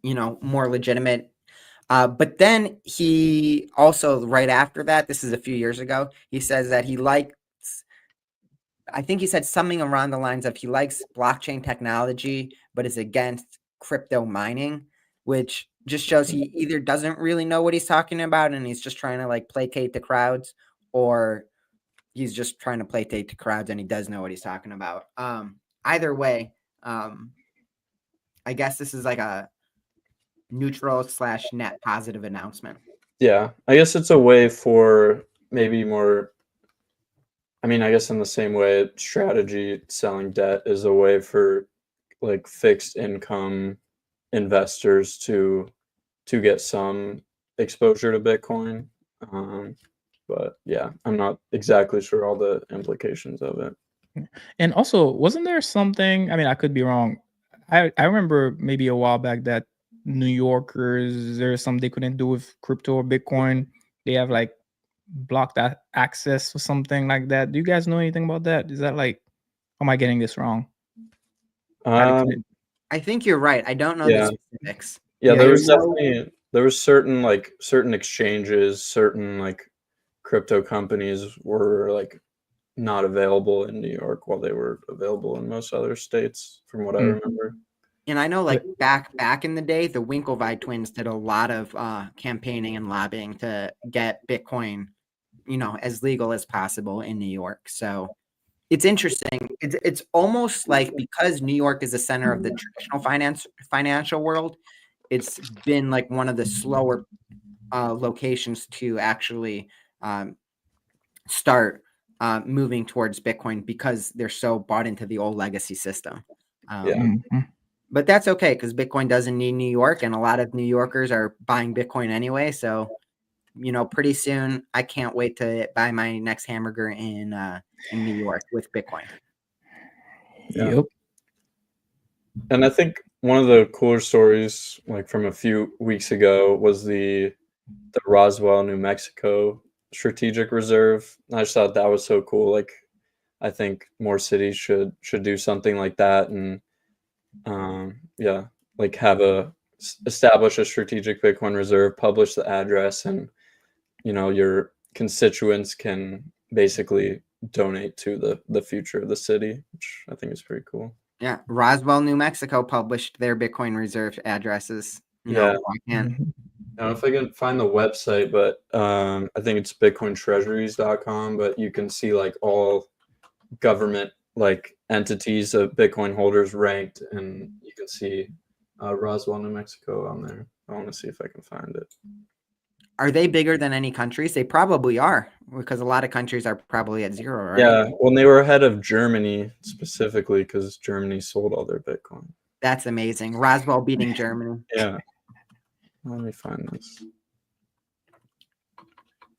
Speaker 2: more legitimate. But then he also, right after that, this is a few years ago, he says that he likes, I think he said something around the lines of he likes blockchain technology, but is against crypto mining, which just shows he either doesn't really know what he's talking about and he's just trying to like placate the crowds, or he's just trying to placate the crowds and he does know what he's talking about. Either way, I guess this is like a neutral/net positive announcement.
Speaker 1: Yeah, I guess it's a way for maybe more. I mean, I guess in the same way, strategy selling debt is a way for like fixed income investors to get some exposure to Bitcoin. But yeah, I'm not exactly sure all the implications of it.
Speaker 3: And also, wasn't there something, I mean, I could be wrong. I remember maybe a while back that New Yorkers, there's something they couldn't do with crypto or Bitcoin. They have like blocked that access or something like that. Do you guys know anything about that? Is that like, am I getting this wrong?
Speaker 2: I think you're right. I don't know the specifics.
Speaker 1: Yeah, there was definitely certain exchanges, certain like crypto companies were like not available in New York while they were available in most other states, from what I remember.
Speaker 2: And I know like back in the day, the Winklevi twins did a lot of campaigning and lobbying to get Bitcoin, as legal as possible in New York. So it's interesting. It's almost like, because New York is the center of the traditional financial world, it's been like one of the slower locations to actually start moving towards Bitcoin, because they're so bought into the old legacy system. But that's okay, because Bitcoin doesn't need New York, and a lot of New Yorkers are buying Bitcoin anyway. So, pretty soon, I can't wait to buy my next hamburger in New York with Bitcoin.
Speaker 1: Yep. And I think one of the cooler stories, like from a few weeks ago, was the Roswell, New Mexico strategic reserve. I just thought that was so cool. Like, I think more cities should do something like that, and yeah, like establish a strategic Bitcoin reserve, publish the address, and your constituents can basically donate to the future of the city, which I think is pretty cool.
Speaker 2: Yeah, Roswell, New Mexico published their Bitcoin reserve addresses.
Speaker 1: Yeah.
Speaker 2: I can't.
Speaker 1: I don't know if I can find the website, but I think it's bitcointreasuries.com, but you can see like all government like entities of Bitcoin holders ranked, and you can see Roswell, New Mexico on there. I want to see if I can find it.
Speaker 2: Are they bigger than any countries? They probably are, because a lot of countries are probably at zero, right?
Speaker 1: Yeah, well, they were ahead of Germany specifically because Germany sold all their Bitcoin.
Speaker 2: That's amazing. Roswell beating Germany.
Speaker 1: Yeah. Let me find this.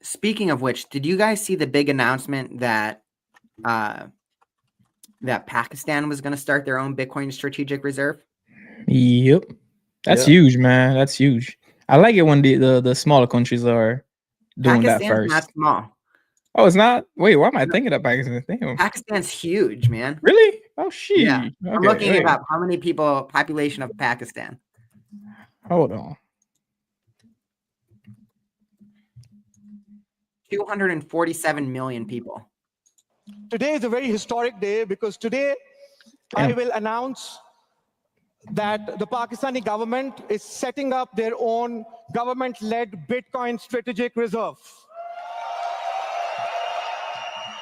Speaker 2: Speaking of which, did you guys see the big announcement that that Pakistan was going to start their own Bitcoin strategic reserve?
Speaker 3: Yep. That's huge, man. That's huge. I like it when the smaller countries are doing that first.
Speaker 2: Pakistan's not small.
Speaker 3: Oh, it's not? Wait, why am I thinking of Pakistan? Damn.
Speaker 2: Pakistan's huge, man.
Speaker 3: Really? Oh, shit.
Speaker 2: Yeah.
Speaker 3: Okay,
Speaker 2: I'm looking it up. How many people, population of Pakistan?
Speaker 3: Hold on.
Speaker 2: 247 million people.
Speaker 4: Today is a very historic day because today I will announce that the Pakistani government is setting up their own government-led Bitcoin strategic reserve.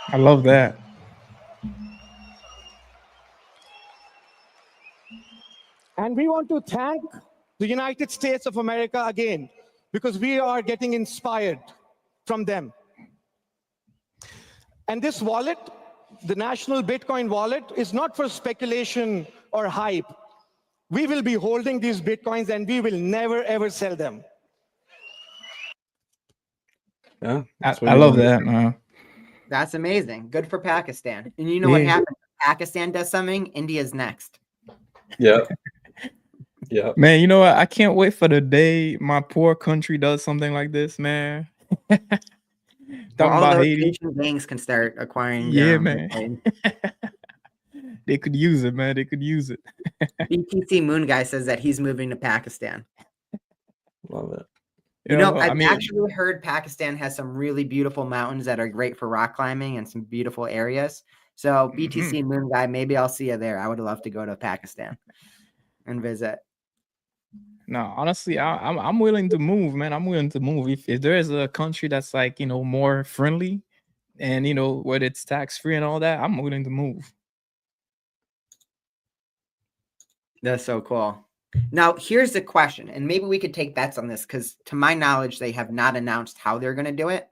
Speaker 3: I love that.
Speaker 4: And we want to thank the United States of America again, because we are getting inspired from them. And this wallet, the National Bitcoin Wallet, is not for speculation or hype. We will be holding these Bitcoins and we will never, ever sell them.
Speaker 1: Yeah,
Speaker 3: I love that, man.
Speaker 2: That's amazing. Good for Pakistan. And you know what happens? Pakistan does something, India's next.
Speaker 1: Yeah. Yeah.
Speaker 3: Man, you know what? I can't wait for the day my poor country does something like this, man.
Speaker 2: All those Asian banks can start acquiring.
Speaker 3: Yeah, man. They could use it, man. They could use it.
Speaker 2: BTC Moon Guy says that he's moving to Pakistan.
Speaker 1: Love it.
Speaker 2: You know, I've actually heard Pakistan has some really beautiful mountains that are great for rock climbing and some beautiful areas. So BTC Moon Guy, maybe I'll see you there. I would love to go to Pakistan and visit.
Speaker 3: No, honestly, I'm willing to move, man. I'm willing to move. If there is a country that's like, more friendly and, where it's tax-free and all that, I'm willing to move.
Speaker 2: That's so cool. Now, here's the question, and maybe we could take bets on this because to my knowledge, they have not announced how they're going to do it.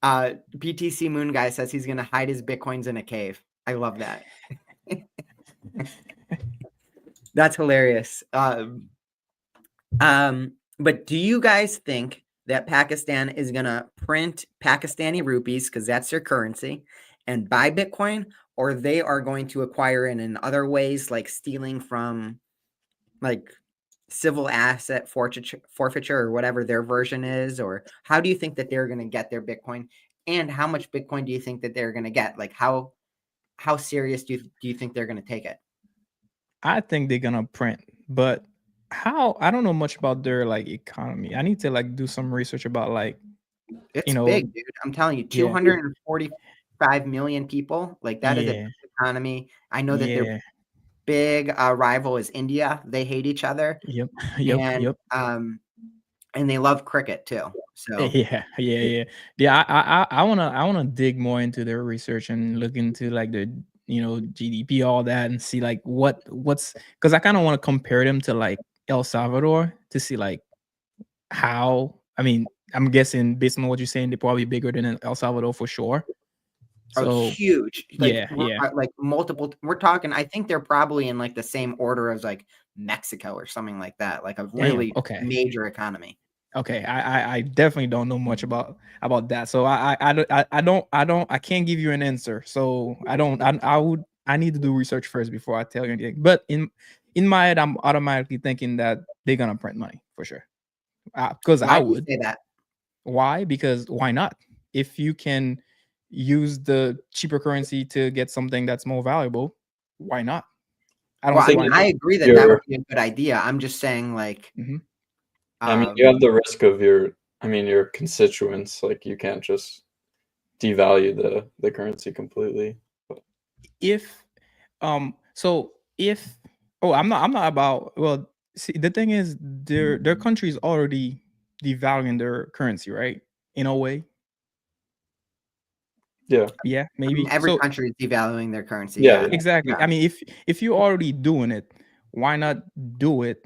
Speaker 2: BTC Moon Guy says he's going to hide his Bitcoins in a cave. I love that. That's hilarious. But do you guys think that Pakistan is going to print Pakistani rupees because that's their currency and buy Bitcoin, or they are going to acquire it in other ways, like stealing from like civil asset forfeiture or whatever their version is? Or how do you think that they're going to get their Bitcoin, and how much Bitcoin do you think that they're going to get? Like how serious do you think they're going to take it?
Speaker 3: I think they're going to print, but how? I don't know much about their like economy. I need to like do some research about like,
Speaker 2: it's big, dude. I'm telling you, 245 million people. Like that is a big economy. I know that their big rival is India. They hate each other.
Speaker 3: Yep.
Speaker 2: And they love cricket too. So
Speaker 3: I wanna dig more into their research and look into like the GDP, all that, and see like what's because I kind of want to compare them to like El Salvador to see like how. I mean, I'm guessing based on what you're saying, they're probably bigger than El Salvador for sure.
Speaker 2: So huge. Like, like multiple. We're talking. I think they're probably in like the same order as like Mexico or something like that. Like a really major economy.
Speaker 3: Okay, I definitely don't know much about that. So I can't give you an answer. So I need to do research first before I tell you anything. But in my head, I'm automatically thinking that they're gonna print money for sure. Because
Speaker 2: Why
Speaker 3: I
Speaker 2: do you
Speaker 3: would.
Speaker 2: say that?
Speaker 3: Why? Because why not? If you can use the cheaper currency to get something that's more valuable, why not? I don't
Speaker 2: Well, I
Speaker 3: see
Speaker 2: mean,
Speaker 3: why
Speaker 2: I
Speaker 3: not.
Speaker 2: agree that would be a good idea. I'm just saying, like,
Speaker 3: Mhm.
Speaker 1: I mean, you have the risk of your constituents. Like, you can't just devalue the currency completely.
Speaker 3: If so if I'm not about, well, see, the thing is their country is already devaluing their currency, right? In a way.
Speaker 1: Yeah.
Speaker 3: Yeah,
Speaker 2: I mean,
Speaker 3: maybe.
Speaker 2: every
Speaker 3: So
Speaker 2: country is devaluing their currency.
Speaker 1: Yeah,
Speaker 2: Yeah.
Speaker 1: yeah.
Speaker 3: exactly.
Speaker 2: Yeah.
Speaker 3: I mean, if you're already doing it, why not do it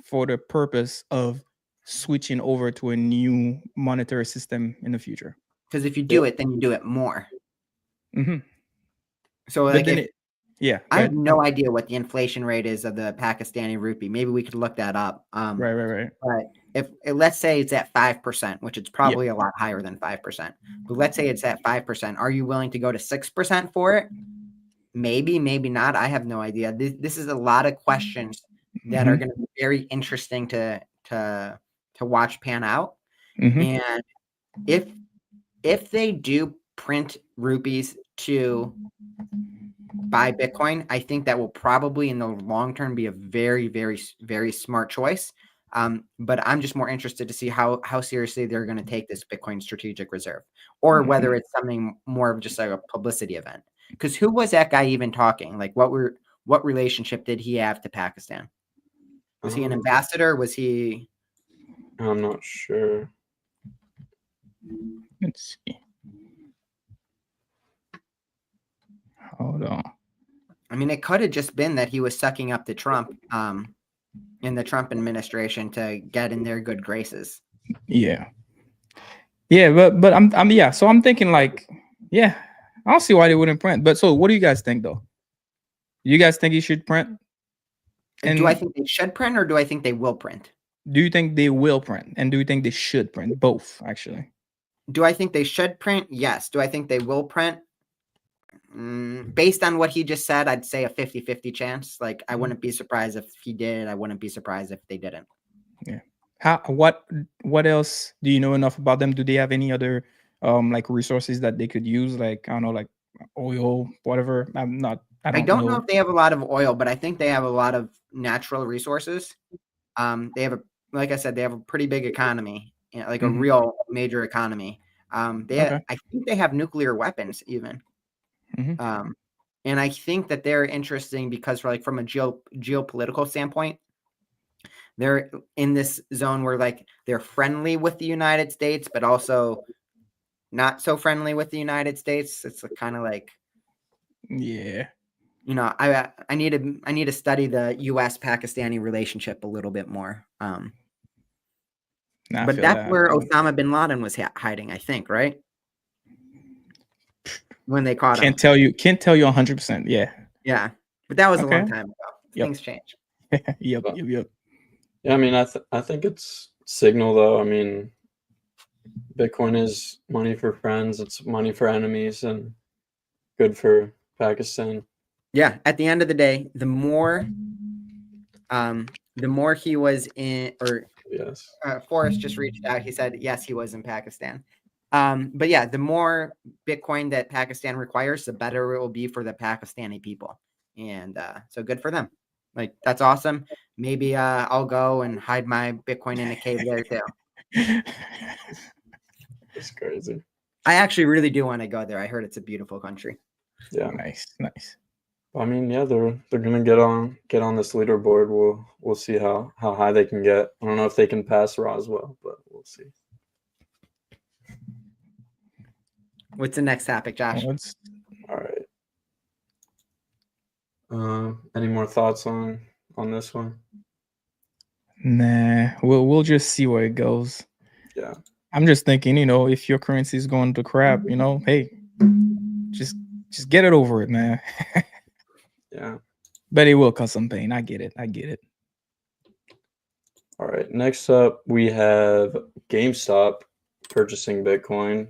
Speaker 3: for the purpose of switching over to a new monetary system in the future?
Speaker 2: Because if you do it, then you do it more.
Speaker 3: Hmm.
Speaker 2: So,
Speaker 3: But
Speaker 2: like,
Speaker 3: then
Speaker 2: if
Speaker 3: yeah,
Speaker 2: I
Speaker 3: go
Speaker 2: have
Speaker 3: ahead.
Speaker 2: no idea what the inflation rate is of the Pakistani rupee. Maybe we could look that up.
Speaker 3: Right.
Speaker 2: But if let's say it's at 5%, which it's probably a lot higher than 5%, but let's say it's at 5%, are you willing to go to 6% for it? Maybe, maybe not. I have no idea. This is a lot of questions that are going to be very interesting to watch pan out.
Speaker 3: Mhm.
Speaker 2: And if they do print rupees to buy Bitcoin, I think that will probably in the long term be a very, very, very smart choice. But I'm just more interested to see how seriously they're going to take this Bitcoin strategic reserve, or whether it's something more of just like a publicity event. Because who was that guy even talking? Like, what relationship did he have to Pakistan? Was he an ambassador? Was he?
Speaker 1: I'm not sure.
Speaker 3: Let's see. Hold on.
Speaker 2: I mean, it could have just been that he was sucking up to Trump in the Trump administration to get in their good graces.
Speaker 3: Yeah, but I'm yeah. So I'm thinking like, yeah, I don't see why they wouldn't print. But so, what do you guys think though? You guys think he should print? And
Speaker 2: do I think they should print, or do I think they will print?
Speaker 3: do you think they will print? And do you think they should print? Both, actually.
Speaker 2: Do I think they should print? Yes. Do I think they will print? Based on what he just said, I'd say a 50-50 chance. Like, I wouldn't be surprised if he did. I wouldn't be surprised if they didn't.
Speaker 3: Yeah. What else do you know enough about them? Do they have any other like resources that they could use? Like, I don't know, like oil, whatever. I don't
Speaker 2: know if they have a lot of oil, but I think they have a lot of natural resources. They have like I said, they have a pretty big economy, like a real major economy. I think they have nuclear weapons even. And I think that they're interesting because, like, from a geopolitical standpoint, they're in this zone where, like, they're friendly with the United States, but also not so friendly with the United States. It's kind of like,
Speaker 3: yeah.
Speaker 2: I need to study the U.S. Pakistani relationship a little bit more. But that's where Osama bin Laden was hiding, I think, right? When they caught him.
Speaker 3: Can't tell you 100%. Yeah.
Speaker 2: Yeah, but that was a long time ago. Things change.
Speaker 3: Yep.
Speaker 1: Yeah, I mean, I think it's signal though. I mean, Bitcoin is money for friends. It's money for enemies, and good for Pakistan.
Speaker 2: Yeah. At the end of the day, the more he was in, or
Speaker 1: yes,
Speaker 2: Forrest just reached out. He said yes, he was in Pakistan. But yeah, the more Bitcoin that Pakistan requires, the better it will be for the Pakistani people. And so good for them. Like, that's awesome. Maybe I'll go and hide my Bitcoin in a cave there too.
Speaker 1: it's crazy.
Speaker 2: I actually really do want to go there. I heard it's a beautiful country.
Speaker 1: Yeah,
Speaker 3: nice.
Speaker 1: I mean, yeah, they're gonna get on this leaderboard. We'll see how high they can get. I don't know if they can pass Roswell, but we'll see.
Speaker 2: What's the next topic, Josh?
Speaker 1: All right. Any more thoughts on this one?
Speaker 3: Nah, we'll just see where it goes.
Speaker 1: Yeah.
Speaker 3: I'm just thinking, if your currency is going to crap, hey, just get it over it, man.
Speaker 1: Yeah.
Speaker 3: But it will cause some pain. I get it.
Speaker 1: All right. Next up, we have GameStop purchasing Bitcoin,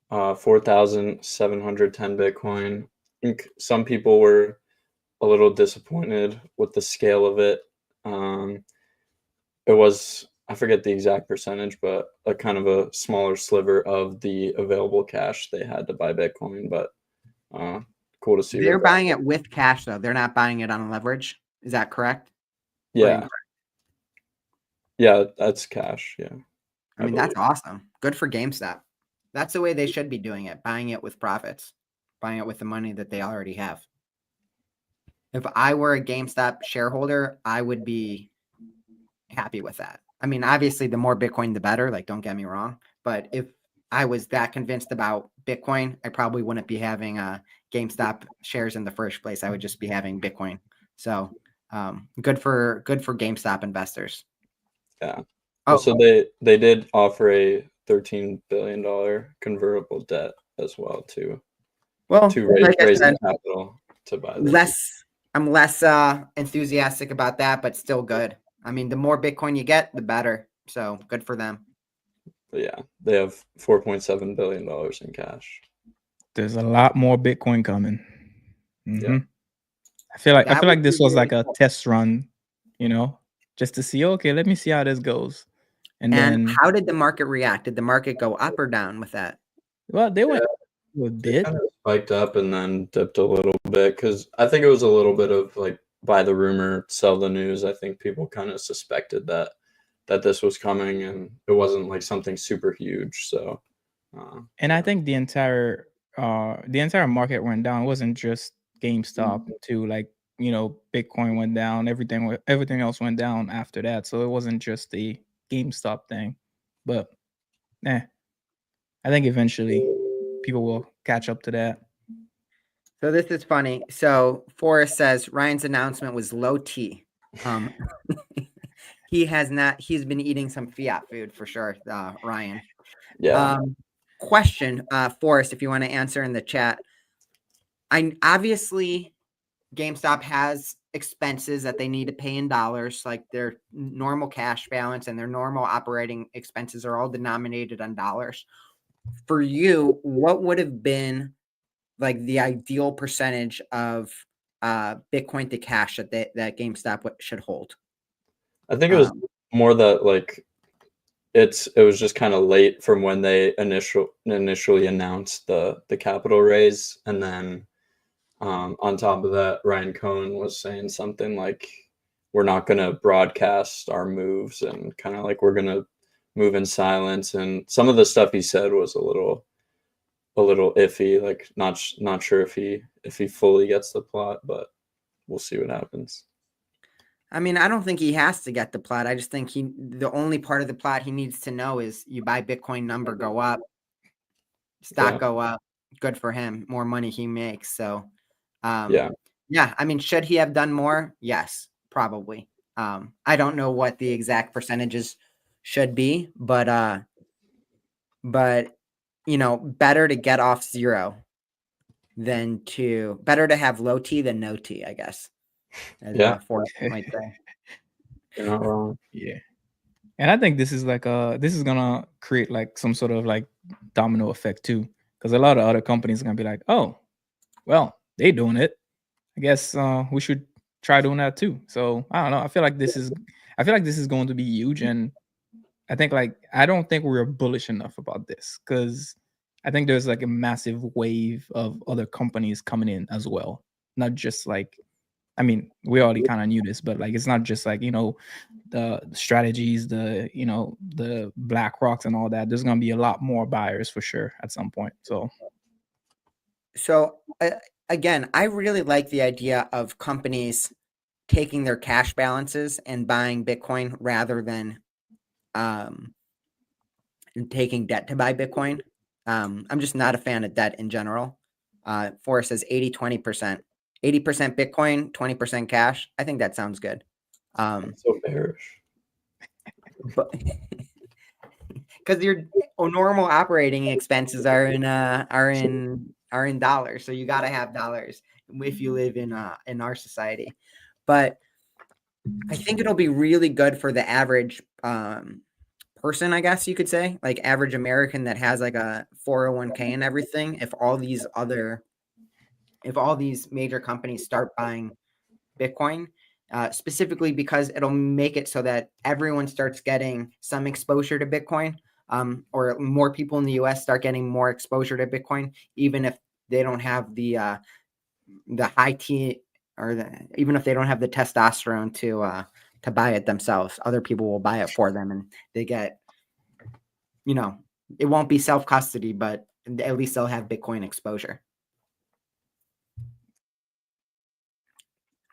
Speaker 1: 4,710 Bitcoin. I think some people were a little disappointed with the scale of it. It was I forget the exact percentage, but a kind of a smaller sliver of the available cash they had to buy Bitcoin. But cool to see.
Speaker 2: They're buying it with cash, though. They're not buying it on leverage. Is that correct?
Speaker 1: Yeah. Yeah, that's cash. Yeah.
Speaker 2: I mean, that's awesome. Good for GameStop. That's the way they should be doing it, buying it with profits, buying it with the money that they already have. If I were a GameStop shareholder, I would be happy with that. I mean, obviously, the more Bitcoin, the better. Like, don't get me wrong. But if I was that convinced about Bitcoin, I probably wouldn't be having GameStop shares in the first place. I would just be having Bitcoin. So good for GameStop investors.
Speaker 1: Yeah. Oh, so they did offer a $13 billion convertible debt as well too.
Speaker 2: Well,
Speaker 1: to raise the capital to buy this.
Speaker 2: I'm less enthusiastic about that, but still good. I mean, the more Bitcoin you get, the better. So good for them.
Speaker 1: But yeah, they have $4.7 billion in cash.
Speaker 3: There's a lot more Bitcoin coming.
Speaker 1: Yeah.
Speaker 3: I feel like this was like a test run, just to see. Okay, let me see how this goes. And then
Speaker 2: how did the market react? Did the market go up or down with that?
Speaker 3: Well, they went a bit.
Speaker 1: Kind of spiked up and then dipped a little bit because I think it was a little bit of like buy the rumor, sell the news. I think people kind of suspected that this was coming, and it wasn't like something super huge. So,
Speaker 3: and I think the entire market went down. It wasn't just GameStop too. Like, Bitcoin went down. Everything else went down after that. So it wasn't just the GameStop thing. But I think eventually people will catch up to that.
Speaker 2: So this is funny. So Forrest says Ryan's announcement was low T. He's been eating some fiat food for sure, Ryan.
Speaker 1: Yeah.
Speaker 2: Question, Forrest, if you want to answer in the chat. Obviously GameStop has expenses that they need to pay in dollars, like their normal cash balance and their normal operating expenses are all denominated on dollars. For you, what would have been like the ideal percentage of Bitcoin to cash that GameStop should hold?
Speaker 1: I think it was more that like it was just kind of late from when they initially announced the capital raise, and then on top of that, Ryan Cohen was saying something like, we're not going to broadcast our moves, and kind of like we're going to move in silence. And some of the stuff he said was a little iffy, like not sure if he fully gets the plot, but we'll see what happens.
Speaker 2: I mean, I don't think he has to get the plot. I just think the only part of the plot he needs to know is you buy Bitcoin, number go up, stock go up. Good for him. More money he makes. So, yeah. I mean, should he have done more? Yes, probably. I don't know what the exact percentages should be, but better to get off zero better to have low T than no T, I guess. Forrest might say.
Speaker 1: You're not wrong.
Speaker 3: Yeah. And I think this is gonna create like some sort of like domino effect too. Because a lot of other companies are gonna be like, oh, well, they doing it. I guess we should try doing that too. So I don't know. I feel like this is going to be huge. And I think I don't think we're bullish enough about this, because I think there's like a massive wave of other companies coming in as well. Not just like, I mean, we already kind of knew this, but like, it's not just like, the strategies, the Black Rocks and all that. There's going to be a lot more buyers for sure at some point.
Speaker 2: So again, I really like the idea of companies taking their cash balances and buying Bitcoin rather than taking debt to buy Bitcoin. I'm just not a fan of debt in general. Forrest says 80-20%. 80% Bitcoin, 20% cash. I think that sounds good.
Speaker 1: So bearish.
Speaker 2: Because your normal operating expenses are in dollars, so you got to have dollars if you live in our society. But I think it'll be really good for the average person, I guess you could say, like average American that has like a 401k and everything. If all these major companies start buying Bitcoin, specifically because it'll make it so that everyone starts getting some exposure to Bitcoin, or more people in the US start getting more exposure to Bitcoin, even if they don't have the high T, or even if they don't have the testosterone to buy it themselves. Other people will buy it for them, and they get, it won't be self-custody, but at least they'll have Bitcoin exposure.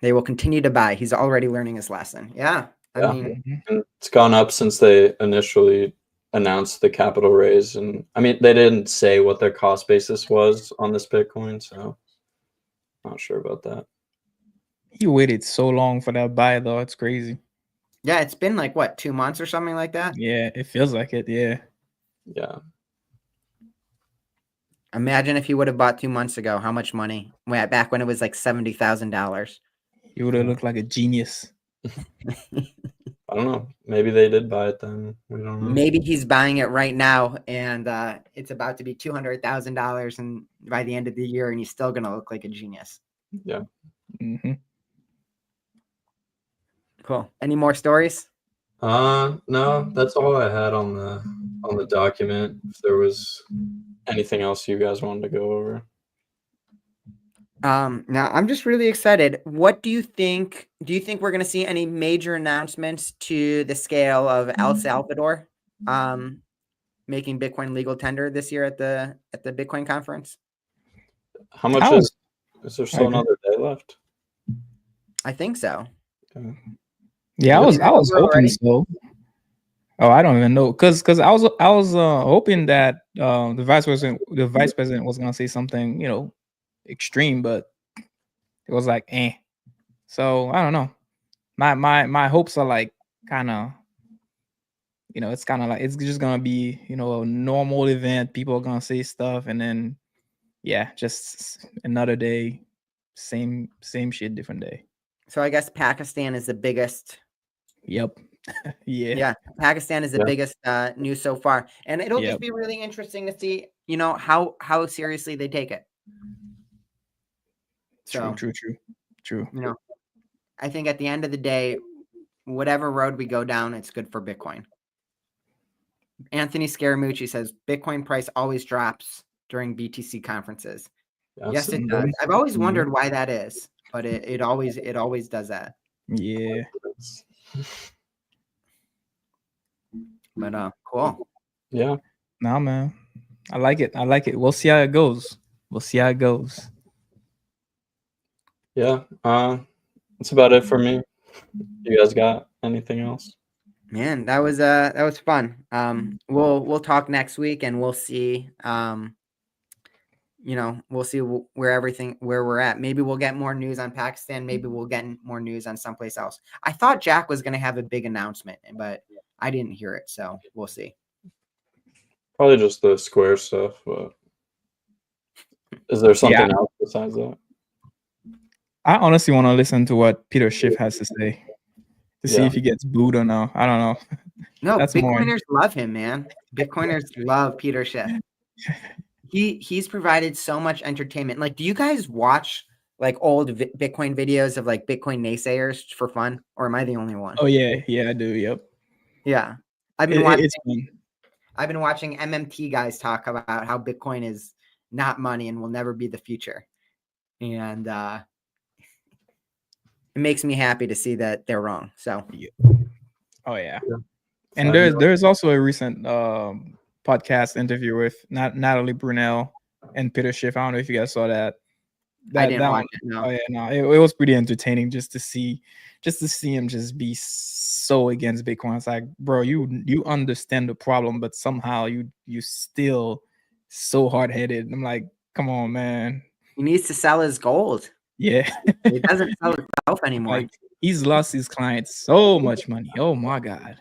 Speaker 2: They will continue to buy. He's already learning his lesson. Yeah. I mean,
Speaker 1: and it's gone up since they initially announced the capital raise. And I mean, they didn't say what their cost basis was on this Bitcoin, so not sure about that.
Speaker 3: He waited so long for that buy, though. It's crazy.
Speaker 2: yeah, it's been like what, 2 months or something like that.
Speaker 3: Yeah, it feels like it. Yeah.
Speaker 1: Yeah.
Speaker 2: Imagine if he would have bought 2 months ago, how much money? Back when it was like $70,000.
Speaker 3: He would have looked like a genius.
Speaker 1: I don't know. Maybe they did buy it then. We don't know.
Speaker 2: Maybe he's buying it right now, and it's about to be $200,000, and by the end of the year, and he's still gonna look like a genius.
Speaker 1: Yeah.
Speaker 3: Mm-hmm.
Speaker 2: Cool. Any more stories?
Speaker 1: No, that's all I had on the document. If there was anything else you guys wanted to go over.
Speaker 2: Now I'm just really excited. What do you think? Do you think we're going to see any major announcements to the scale of El Salvador, making Bitcoin legal tender this year at the Bitcoin conference?
Speaker 1: How much is there still another day left?
Speaker 2: I think so.
Speaker 1: Okay.
Speaker 3: Yeah, I was hoping
Speaker 2: already?
Speaker 3: so. Oh, I don't even know, cause I was hoping that the vice president was gonna say something extreme, but it was like So I don't know. My hopes are like kind of it's kind of like it's just gonna be a normal event. People are gonna say stuff, and then just another day, same shit, different day.
Speaker 2: So I guess Pakistan is the biggest.
Speaker 3: Yep.
Speaker 2: Yeah, Pakistan is the biggest news so far, and it'll just be really interesting to see, how seriously they take it. So
Speaker 3: True.
Speaker 2: I think at the end of the day, whatever road we go down, it's good for Bitcoin. Anthony Scaramucci says Bitcoin price always drops during BTC conferences. Yes, it does. I've always wondered why that is, but it always does that.
Speaker 3: Yeah.
Speaker 2: But cool.
Speaker 1: Yeah.
Speaker 3: Nah, man. I like it. We'll see how it goes.
Speaker 1: Yeah. That's about it for me. You guys got anything else?
Speaker 2: Man, that was fun. We'll talk next week, and we'll see. We'll see where we're at. Maybe we'll get more news on Pakistan. Maybe we'll get more news on someplace else. I thought Jack was going to have a big announcement, but I didn't hear it. So we'll see.
Speaker 1: Probably just the Square stuff, but is there something else besides that?
Speaker 3: I honestly want to listen to what Peter Schiff has to say to see if he gets booed or no. I don't know.
Speaker 2: No, Bitcoiners love him, man. Bitcoiners love Peter Schiff. He's provided so much entertainment. Like, do you guys watch like old Bitcoin videos of like Bitcoin naysayers for fun, or am I the only one?
Speaker 3: Oh yeah, I do. Yep.
Speaker 2: Yeah, I've been watching MMT guys talk about how Bitcoin is not money and will never be the future, and it makes me happy to see that they're wrong. So,
Speaker 3: oh yeah. And there's also a recent podcast interview with Natalie Brunell and Peter Schiff. I don't know if you guys saw that.
Speaker 2: I didn't watch it. No.
Speaker 3: Oh yeah, no. It was pretty entertaining just to see him just be so against Bitcoin. It's like, bro, you understand the problem, but somehow you still so hard-headed. I'm like, come on, man.
Speaker 2: He needs to sell his gold.
Speaker 3: Yeah.
Speaker 2: He doesn't sell himself anymore.
Speaker 3: Like, he's lost his clients so much money. Oh my God.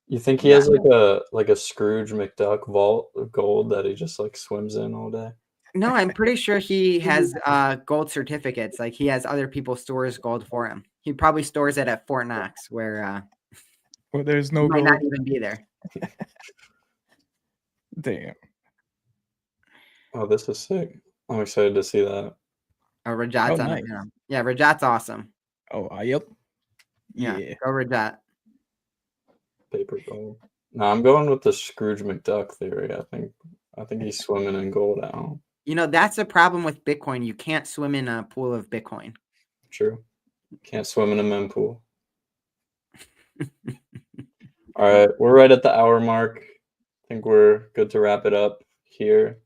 Speaker 1: You think he has like a Scrooge McDuck vault of gold that he just like swims in all day?
Speaker 2: No, I'm pretty sure he has gold certificates. Like, he has other people store his gold for him. He probably stores it at Fort Knox, where
Speaker 3: there's no
Speaker 2: might
Speaker 3: gold.
Speaker 2: not even be there.
Speaker 3: Damn.
Speaker 1: Oh, this is sick. I'm excited to see that.
Speaker 2: Rajat's on it. Yeah, Rajat's awesome.
Speaker 3: Oh, yep.
Speaker 2: Yeah. Go with that.
Speaker 1: Paper gold. No, I'm going with the Scrooge McDuck theory. I think he's swimming in gold at home.
Speaker 2: You know, that's a problem with Bitcoin. You can't swim in a pool of Bitcoin.
Speaker 1: True. Can't swim in a mempool. All right, we're right at the hour mark. I think we're good to wrap it up here.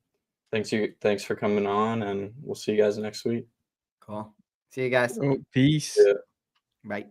Speaker 1: Thanks for coming on, and we'll see you guys next week.
Speaker 2: Cool. See you guys.
Speaker 3: Oh, peace.
Speaker 1: Yeah.
Speaker 2: Bye.